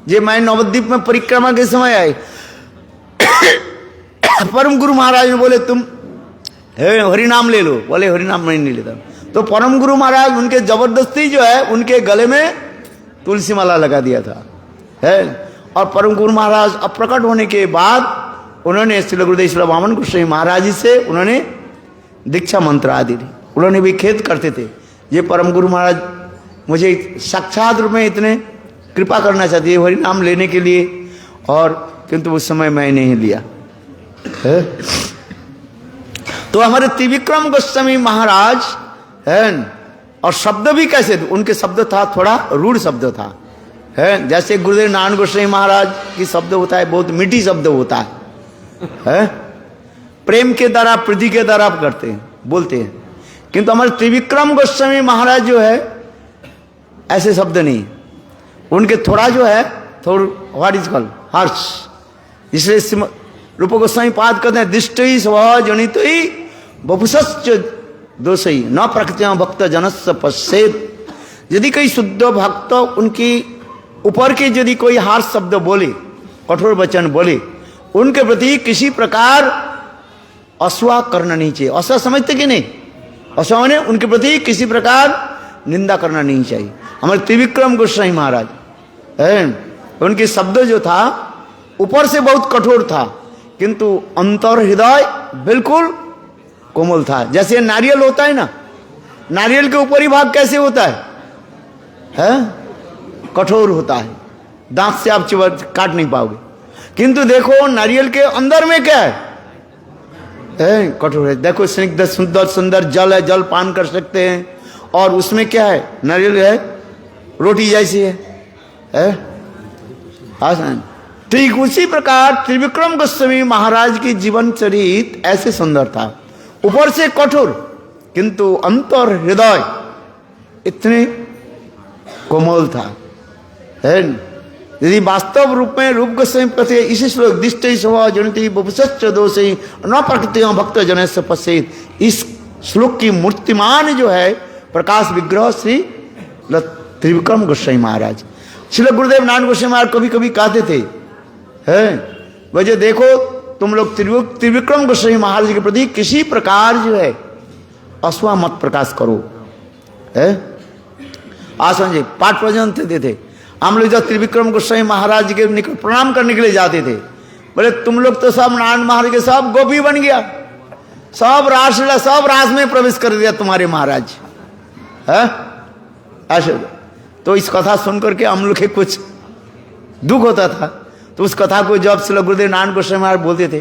जे मैं नवद्वीप में परिक्रमा के समय आए, परम गुरु महाराज ने बोले तुम हरि नाम ले लो। बोले हरि नाम मैं नहीं लेता। तो परम गुरु महाराज उनके जबरदस्ती जो है उनके गले में तुलसी माला लगा दिया था, है। और परम गुरु महाराज अब प्रकट होने के बाद उन्होंने श्री गुरुदेव श्री वामन गोस्वामी महाराज जी से उन्होंने दीक्षा मंत्र आदि दी। उन्होंने भी खेद करते थे, ये परम गुरु महाराज मुझे साक्षात रूप में इतने कृपा करना चाहती है हरि नाम लेने के लिए, और किंतु उस समय मैं नहीं लिया, है? तो हमारे त्रिविक्रम गोस्वामी महाराज है, और शब्द भी कैसे, उनके शब्द था थोड़ा रूढ़ शब्द था, है। जैसे गुरुदेव नारायण गोस्वामी महाराज की शब्द होता है बहुत मीठी शब्द होता है, प्रेम के द्वारा प्रीति के द्वारा करते हैं, बोलते हैं। किंतु हमारे त्रिविक्रम गोस्वामी महाराज जो है ऐसे शब्द नहीं, उनके थोड़ा जो है थोड़ा व्हाट इज कॉल्ड हर्ष। इसलिए रूप गोस्वामी पाद कहते हैं दिष्टि स्व जनित ही बपुसश्च दोषी न प्रकृति भक्त जनस्य पश्चेत। यदि कोई शुद्ध भक्त उनकी ऊपर के यदि कोई हार्श शब्द बोले, कठोर वचन बोले, उनके प्रति किसी प्रकार अस्वा करना नहीं चाहिए। अस्वा समझते कि नहीं? अस्वा ने उनके प्रति किसी प्रकार निंदा करना नहीं चाहिए। हमारे त्रिविक्रम गोस्वामी महाराज है, उनके शब्द जो था ऊपर से बहुत कठोर था, किंतु अंतर हृदय बिल्कुल कोमल था। जैसे नारियल होता है ना, नारियल के ऊपरी भाग कैसे होता है? कठोर होता है, दांत से आप काट नहीं पाओगे। किंतु देखो नारियल के अंदर में क्या है? कठोर है। देखो स्निग्ध सुंदर सुंदर जल है, जल पान कर सकते हैं, और उसमें क्या है? नारियल है, रोटी जैसी है। ठीक उसी प्रकार त्रिविक्रम गोस्वामी महाराज की जीवन चरित ऐसे सुंदर था, ऊपर से कठोर किंतु अंतर हृदय इतने कोमल था, है। यदि वास्तव रूप में रूप गोस्वामी प्रति इसी श्लोक दिष्टि स्वभाव जनिति बपुसश्च दोषी न प्रकृति भक्त जनस्य पश्चेत, इस श्लोक की मूर्तिमान जो है प्रकाश विग्रह श्री त्रिविक्रम गोस्वामी महाराज। श्री गुरुदेव नारायण गोस्वामी महाराज कभी कभी कहते थे, है वजह देखो तुम लोग त्रिविक्रम गोस्वामी महाराज के प्रति किसी प्रकार जो है अस्वा मत प्रकाश करो, है। आज समझे पाठ प्रवचन देते थे हम लोग, जब त्रिविक्रम गोस्वामी महाराज के निकट प्रणाम करने के लिए जाते थे, बोले तुम लोग तो सब नारायण महाराज के सब गोपी बन गया, सब रासलीला सब रास में प्रवेश कर दिया तुम्हारे महाराज, है ऐसे। तो इस कथा सुन करके हम लोग के कुछ दुख होता था। तो उस कथा को जब श्री गुरुदेव नारायण गोस्वामी महाराज बोलते थे,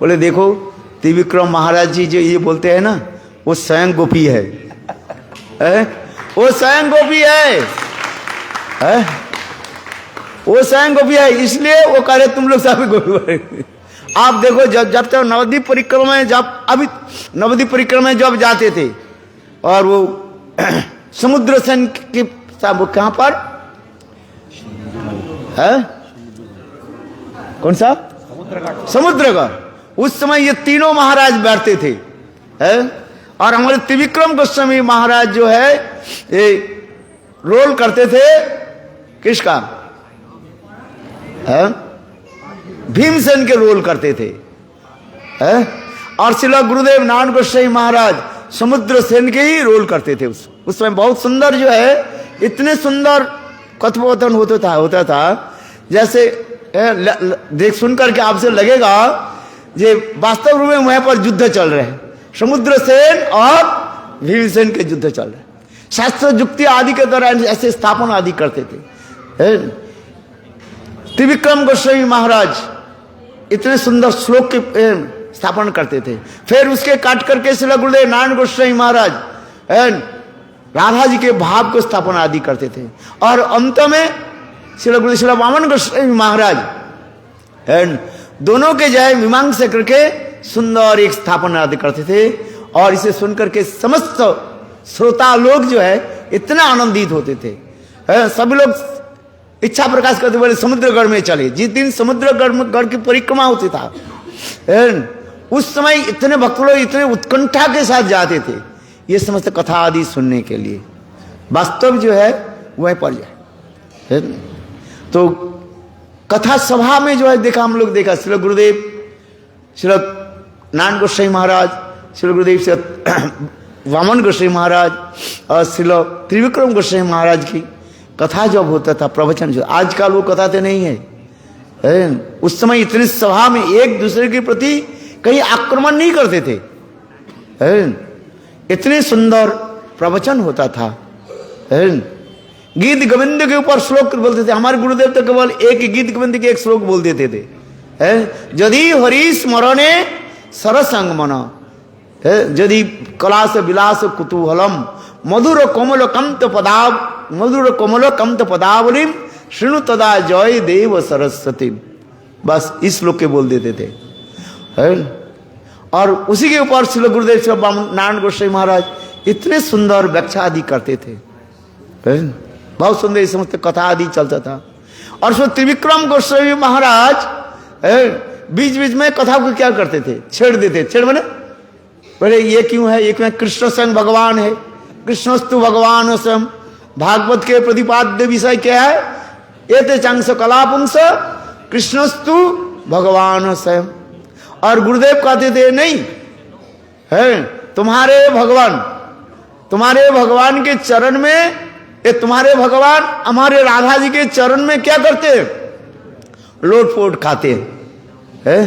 बोले देखो त्रिविक्रम महाराज जी जो ये बोलते हैं ना, वो स्वयं गोपी है, वो स्वयं गोपी है, वो स्वयं गोपी है, इसलिए वो कह रहे तुम लोग सब गोपी। आप देखो जब तक नवद्वीप परिक्रमा में, जब अभी नवद्वीप परिक्रमा में जब जाते थे, और वो समुद्र सेन के वो कहां पर है, कौन सा समुद्र का, उस समय ये तीनों महाराज बैठते थे, है। और हमारे त्रिविक्रम गोस्वामी महाराज जो है ये रोल करते थे किसका, है भीमसेन के रोल करते थे, है। और श्रील गुरुदेव नारायण गोस्वामी महाराज समुद्र सेन के ही रोल करते थे। उस समय बहुत सुंदर जो है, इतने सुंदर कथोपकथन होता था जैसे देख सुन करके आपसे लगेगा ये वास्तव रूप में वहां पर युद्ध चल रहे हैं, समुद्र सेन और भीमसेन के युद्ध चल रहे हैं। शास्त्र युक्ति आदि के द्वारा ऐसे स्थापन आदि करते थे, त्रिविक्रम गोस्वामी महाराज इतने सुंदर श्लोक के स्थापन करते थे। फिर उसके काट करके श्रील गुरुदेव नारायण गोस्वामी महाराज राधा जी के भाव को स्थापन आदि करते थे। और अंत में श्रील गुरुदेव श्रील वामन गोस्वामी महाराज दोनों के जय मीमांसा करके सुंदर एक स्थापन आदि करते थे। और इसे सुनकर के समस्त श्रोता लोग जो है इतना आनंदित होते थे। सभी लोग इच्छा प्रकाश करते बोले समुद्रगढ़ में चले। जिस दिन समुद्रगढ़ की परिक्रमा होती था उस समय इतने भक्त लोग इतने उत्कंठा के साथ जाते थे ये समस्त कथा आदि सुनने के लिए। वास्तव जो है वह पर जाए तो कथा सभा में जो है देखा हम लोग देखा श्री गुरुदेव श्री नारायण गोस्वामी महाराज श्री गुरुदेव से वामन गोस्वामी महाराज और श्री त्रिविक्रम गोस्वामी महाराज की कथा जब होता था प्रवचन जो आजकल वो कथा तो नहीं है। उस समय इतनी सभा में एक दूसरे के प्रति कहीं आक्रमण नहीं करते थे। इतने सुंदर प्रवचन होता था। गीत गोविंद के ऊपर श्लोक बोलते थे। हमारे गुरुदेव तो केवल एक गीत गोविंद के एक श्लोक बोल देते थे। यदि हरि स्मरणे सरसंग मन यदि कलास विलास कुतूहलम मधुर कोमल कंत पदावलिम श्रृणु तदा जय देव सरस्वती। बस इस श्लोक के बोल देते थे। और उसी के ऊपर श्री गुरुदेव श्री नारायण गोस्वामी महाराज इतने सुंदर व्याख्या आदि करते थे। बहुत सुंदर समस्त कथा आदि चलता था। और सो त्रिविक्रम गोस्वामी महाराज बीच बीच में कथा को क्या करते थे छेड़ देते। छेड़ मैंने बोले ये क्यों है ये क्यों है कृष्ण स्वयं भगवान है कृष्णस्तु भगवान स्वयं। भागवत के प्रतिपाद्य विषय क्या है एते चांस कलापुंस कृष्णस्तु भगवान स्वयं। और गुरुदेव कहते थे नहीं है तुम्हारे भगवान के चरण में ये तुम्हारे भगवान हमारे राधा जी के चरण में क्या करते लोट पोट खाते हैं।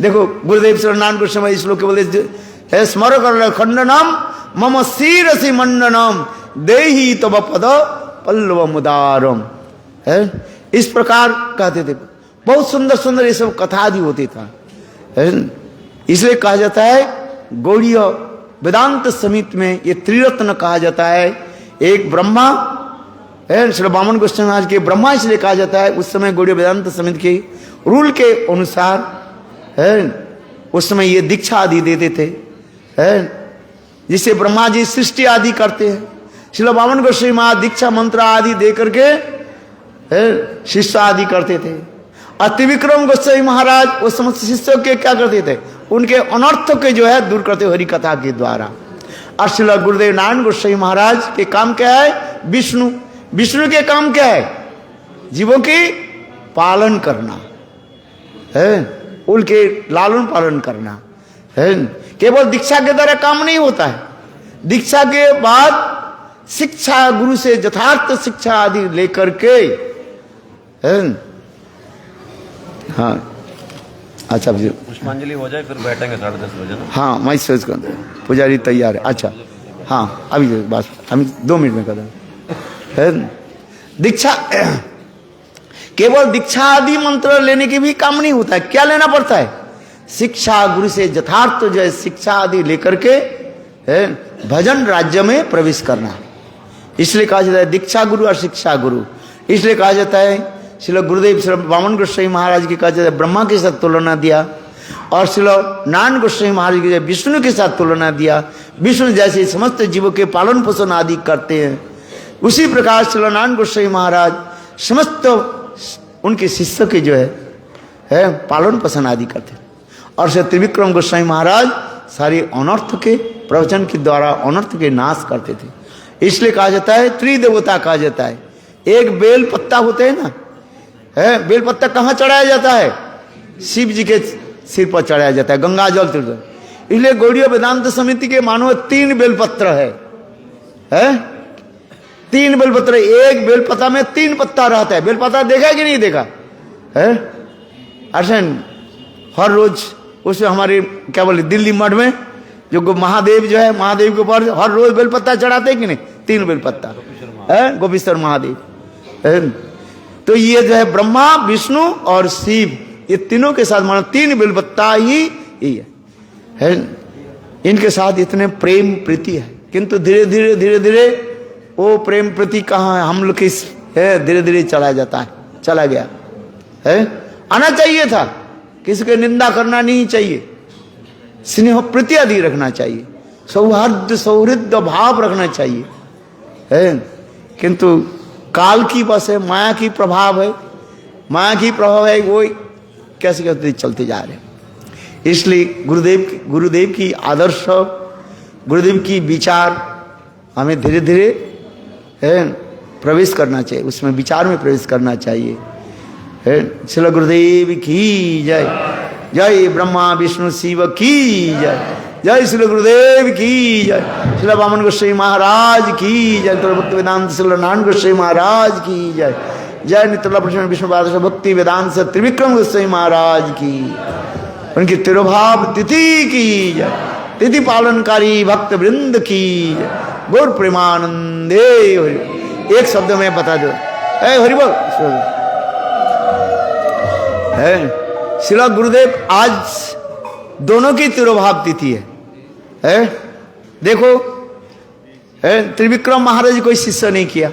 देखो गुरुदेव श्री नारायण गोस्वामी इस श्लोक के बोलते स्मर कर खंडनम मम शिरसि मंडनम देहि तव पद पल्लव मुदारम। इस प्रकार कहते थे। बहुत सुंदर सुंदर ये सब कथा आदि होती था। इसलिए कहा जाता है गौड़ीय वेदांत समिति में ये त्रिरत्न कहा जाता है। एक ब्रह्मा श्री वामन गोस्वामी महाराज के ब्रह्मा इसलिए कहा जाता है उस समय गौड़ीय वेदांत समिति के रूल के अनुसार उस समय ये दीक्षा आदि देते थे जिससे ब्रह्मा जी सृष्टि आदि करते हैं। श्री वामन गोस्वामी महाराज दीक्षा मंत्र आदि दे करके शिष्य आदि करते थे। और त्रिविक्रम गोस्वामी महाराज वो समस्त शिष्यों के क्या करते थे उनके अनर्थ के जो है दूर करते हरि कथा के द्वारा। और श्री गुरुदेव नारायण गोस्वामी महाराज के काम क्या है विष्णु के काम क्या है जीवों के पालन करना है उनके लालन पालन करना है। केवल दीक्षा के द्वारा काम नहीं होता है। दीक्षा के बाद शिक्षा गुरु से यथार्थ शिक्षा आदि लेकर के हाँ अच्छा पुष्पांजलि हो जाए फिर बैठेंगे 10:30 बजे ना। हाँ मैं सोच कर पुजारी तैयार है। अच्छा हाँ अभी बस हम 2 मिनट में कर दीक्षा केवल दीक्षा आदि मंत्र लेने के भी काम नहीं होता है। क्या लेना पड़ता है शिक्षा गुरु से यथार्थ जो है शिक्षा आदि लेकर के भजन राज्य में प्रवेश करना। इसलिए कहा जाता है दीक्षा गुरु और शिक्षा गुरु। इसलिए कहा जाता है श्री गुरुदेव श्री वामन गोस्वामी महाराज की कहा जाता है ब्रह्मा के साथ तुलना दिया और श्री नारायण गोस्वामी महाराज की विष्णु के साथ तुलना दिया। विष्णु जैसे समस्त जीवों के पालन पोषण आदि करते हैं उसी प्रकार श्री नारायण गोस्वामी महाराज समस्त उनके शिष्य के जो है पालन पोषण आदि करते हैं। और श्री त्रिविक्रम गोस्वामी महाराज सारे अनर्थ के प्रवचन के द्वारा अनर्थ के नाश करते थे। इसलिए कहा जाता है त्रिदेवता कहा जाता है। एक बेल पत्ता होते हैं ना बेल पत्ता कहाँ चढ़ाया जाता है शिव जी के सिर पर चढ़ाया जाता है गंगा जल तीर्थ। इसलिए गौड़ीय वेदांत समिति के मानो 3 बेलपत्र है 3 बेलपत्र। एक बेलपत्ता में 3 पत्ता रहता है। बेलपत्ता देखा कि नहीं देखा है अर्शन हर रोज उसमें हमारे क्या बोले दिल्ली मठ में जो महादेव जो है महादेव के ऊपर हर रोज बेलपत्ता चढ़ाते हैं कि नहीं 3 बेलपत्ता है गोपीश्वर महादेव। तो ये जो है ब्रह्मा, विष्णु और शिव, ये तीनों के साथ मानो 3 बिलवत्ता ही है। इनके साथ इतने प्रेम प्रीति है, किंतु धीरे धीरे वो प्रेम प्रीति कहाँ है, हम लोग किस है धीरे धीरे चला जाता है, चला गया है। आना चाहिए था, किसी की निंदा करना नहीं चाहिए, स्नेह प्रीति आदि रखना चाहिए, सौहृद भाव रखना चाहिए है। किंतु काल की बस है, माया की प्रभाव है, माया की प्रभाव है, वो कैसे कैसे चलते जा रहे हैं। इसलिए गुरुदेव की आदर्श, गुरुदेव की विचार हमें धीरे धीरे प्रवेश करना चाहिए, उसमें विचार में प्रवेश करना चाहिए है। श्री गुरुदेव की जय, जय ब्रह्मा विष्णु शिव की जय, जय श्री गुरुदेव की जय, श्री वामन गोस्वामी महाराज की जय, भक्ति वेदांत श्री नारायण गोस्वामी महाराज की जय, जय नित्य विष्णुपाद भक्ति वेदांत से त्रिविक्रम गोस्वामी महाराज की, उनकी तिरुभाव तिथि की जय, तिथि पालनकारी भक्त वृंद की जय, गौर प्रेमानंदे। एक शब्द में बता दो, हरि बोल है। श्रील गुरुदेव आज दोनों की तिरुभाव तिथि है। देखो त्रिविक्रम महाराज कोई शिष्य नहीं किया,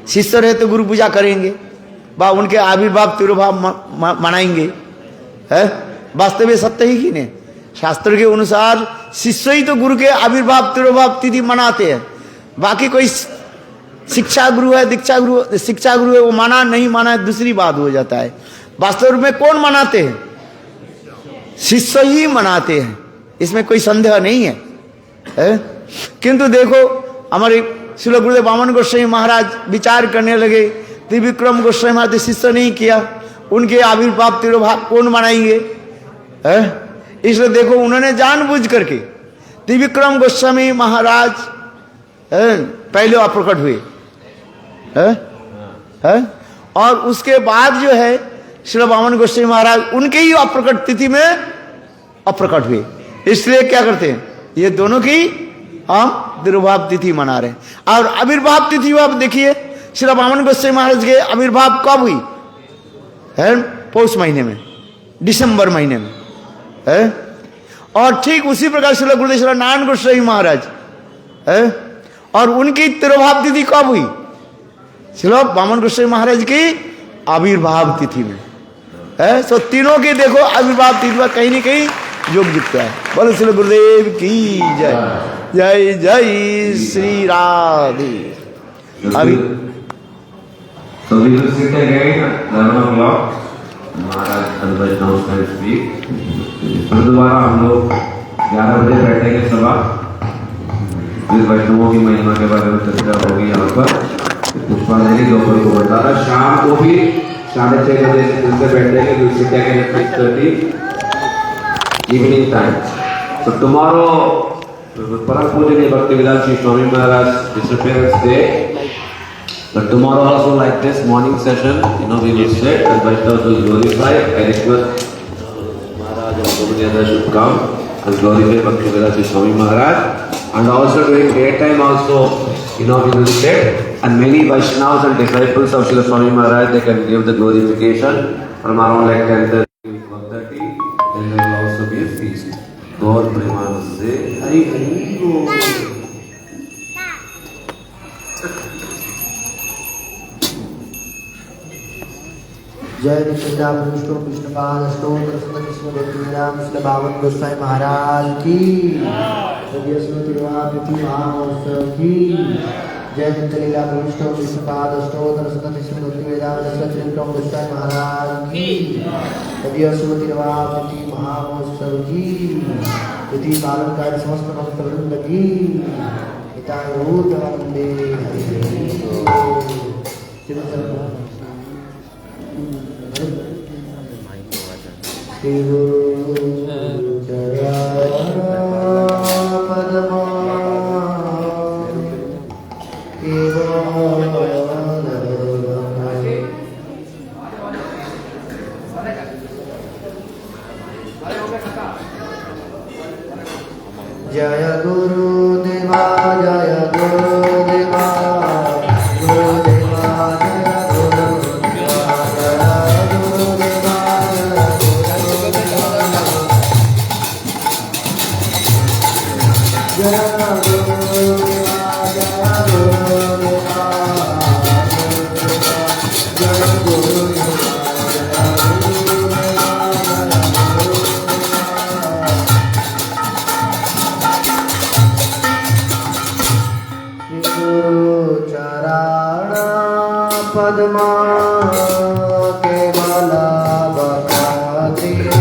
शिष्य रहे तो गुरु पूजा करेंगे बा उनके आविर्भाव तिरुभाव मनाएंगे है। वास्तव में सत्य ही कि नहीं, शास्त्र के अनुसार शिष्य ही तो गुरु के आविर्भाव तिरुभाव तिथि मनाते हैं। बाकी कोई शिक्षा गुरु है, दीक्षा गुरु, शिक्षा गुरु है, वो माना नहीं माना है दूसरी बात हो जाता है। वास्तव में कौन मनाते हैं? शिष्य ही मनाते हैं, इसमें कोई संदेह नहीं है। किंतु देखो हमारे श्रील गुरुदेव वामन गोस्वामी महाराज विचार करने लगे, त्रिविक्रम गोस्वामी महाराज शिष्य नहीं किया, उनके आविर्भाव तिरुभाव कौन मनाएंगे है। इसलिए देखो उन्होंने जानबूझ करके त्रिविक्रम गोस्वामी महाराज पहले अप्रकट हुए है, और उसके बाद जो है श्री वामन गोस्वामी महाराज उनके ही अप्रकट तिथि में अप्रकट हुए। इसलिए क्या करते हैं, ये दोनों की हम तिरुभाव तिथि मना रहे हैं। और आविर्भाव तिथि आप देखिए, श्री वामन गोस्वामी महाराज के आविर्भाव कब हुई है? पौष महीने में, दिसंबर महीने में है। और ठीक उसी प्रकार श्री गुरुदेव श्री नारायण गोस्वामी महाराज है, और उनकी तिरुभाव तिथि कब हुई? श्री वामन गोस्वामी महाराज की आविर्भाव तिथि में है। तो तीनों के देखो आविर्भाव तिथि में कहीं न कहीं योग युक्त है। बोलो श्री गुरुदेव की जय, जय जय श्री राधे। अभी So we will sit again at 11 o'clock. Maharaj announce कर स्पीक। फिर दोबारा हम लोग 11 बजे बैठेंगे सभा, फिर वैष्णवों की महिमा के बारे में चर्चा होगी यहाँ पर। पुष्पांजलि दोपहर को बता रहा, शाम को भी 6:30 बजे से फिर से बैठेंगे, will sit again at 6:30 evening time. So tomorrow परम पूजनीय भक्ति वेदांत Shri Swami Maharaj disappearance day. But tomorrow also like this morning session, we will sit and Vaishnavas will glorify. I request Maharaj and so many others should come and glorify Bhakti Vedanta Sri Swami Maharaj. And also during daytime also, we will sit and many Vaishnavas and disciples of Sri Swami Maharaj, they can give the glorification from around like 10:30 to 1:30. Then there will also be a feast. God Premanande, Hari Hari Bol. जय नित्या विष्णु कृष्णपाद स्तोत्र कृष्ण भक्तिवेदांत श्री वामन गोस्वामी महाराज की जय, तिरुवाति महामहोत्सव की जय, नित्य विष्णु कृष्णपाद स्तोत्र कृष्ण भक्तिवेदांत श्री त्रिविक्रम गोस्वामी महाराज की जय, तिरुवाति महामहोत्सव की तिथि पालनकारी समस्त भक्त वृंद की हिताय वंदे जय गुरुदेवा जय गुरुदेवा गुरुदेवा जय गुरुदेवा चरण पद्मा केवल भक्ति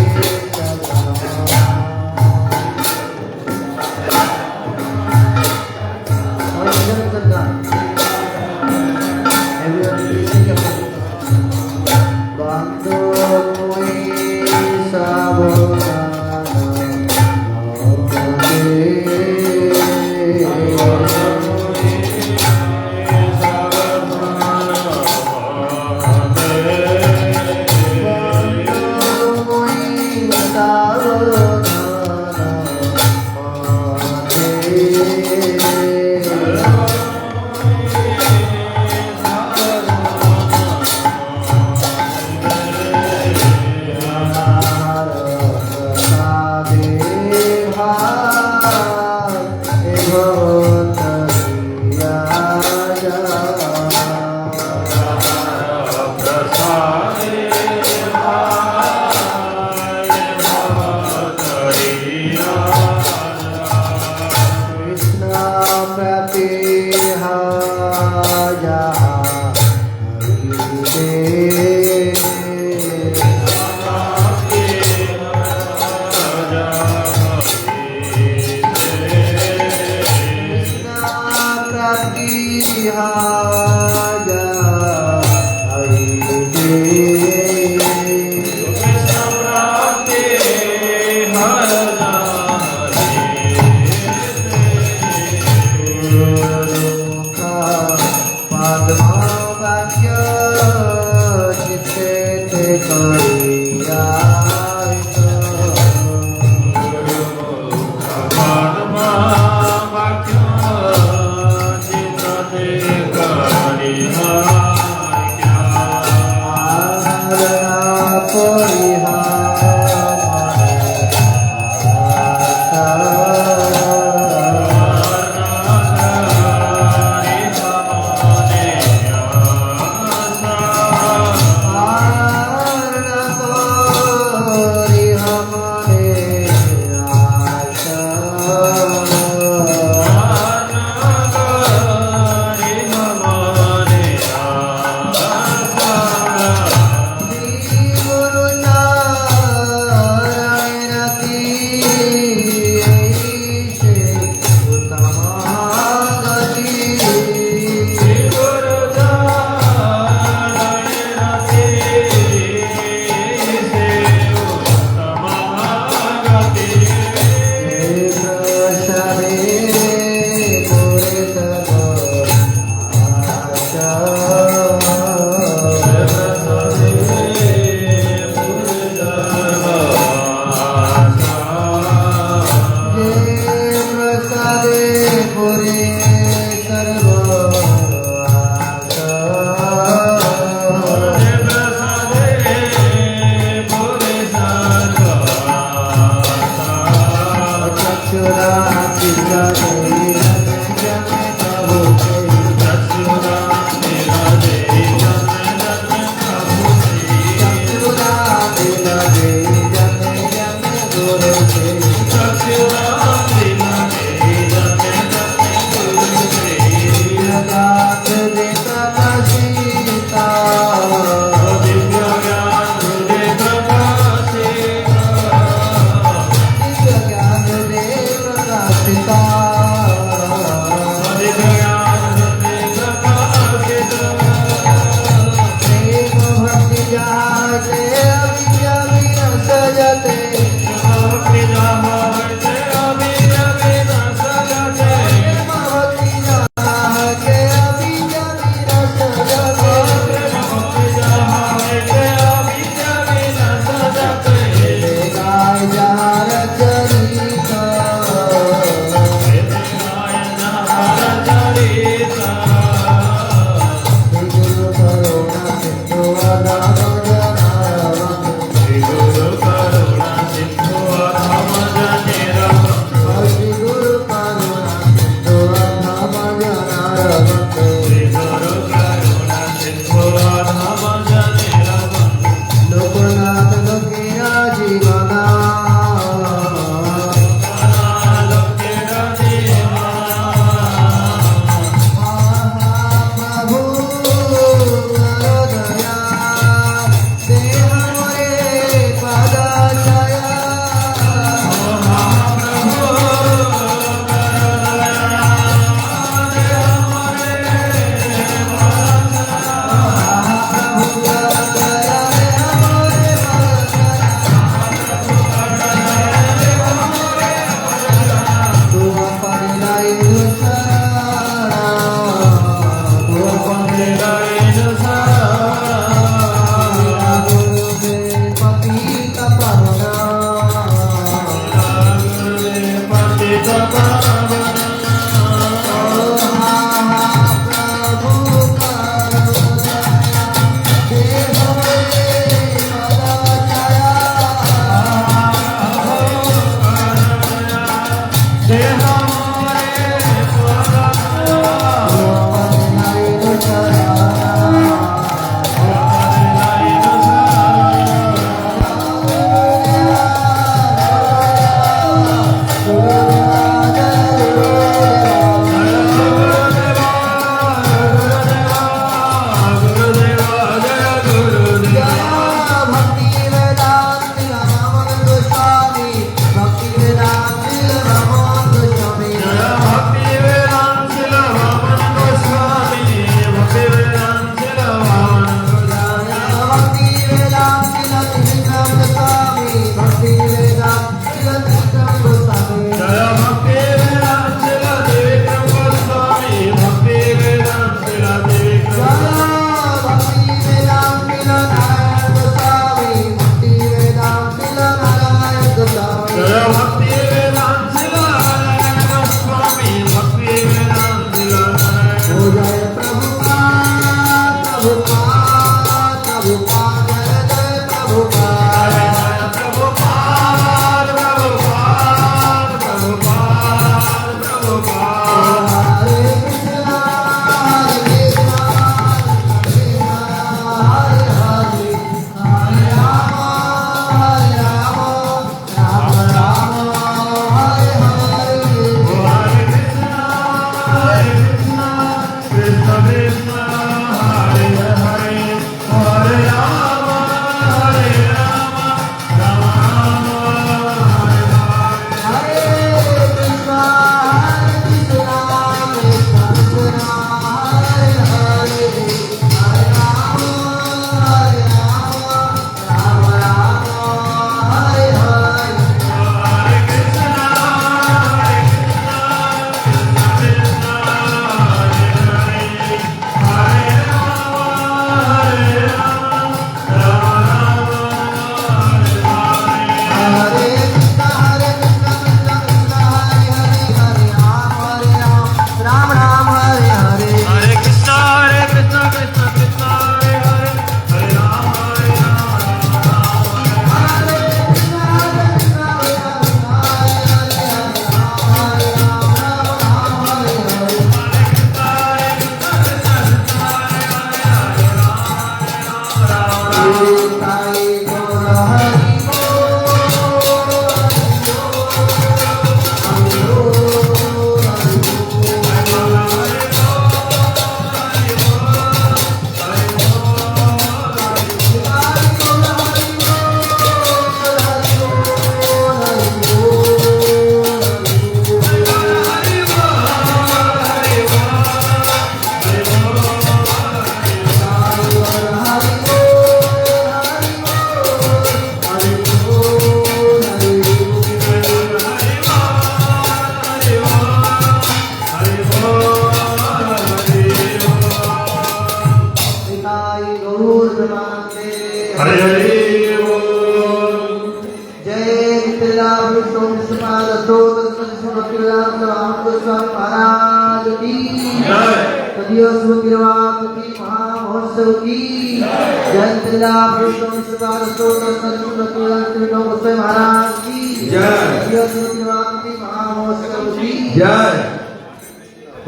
Thank you.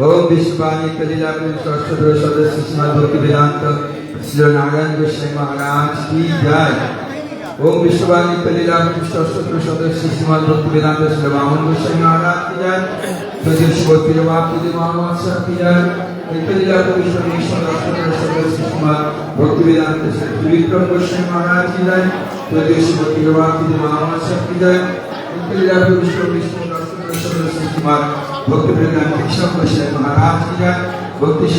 ओम विश्ववाणी कलीला सरस्वती सदस्य श्रीमद भक्ति वेदांत श्री नारायण गोस्वामी महाराज की जय। ओम विश्ववाणी कलीला सरस्वती सदस्य श्रीमद भक्ति वेदांत श्री वामन गोस्वामी महाराज की जय। प्रदेश भक्ति वापी महाराज की जय। कलीला विश्ववाणी सरस्वती सदस्य श्रीमद भक्ति वेदांत श्री विक्रम गोस्वामी महाराज की जय। प्रदेश भक्ति वापी महाराज की जय। कलीला विश्ववाणी सरस्वती सदस्य श्रीमद भक्ति वेदांत कृष्ण गोस्वामी महाराज की जय। भक्ति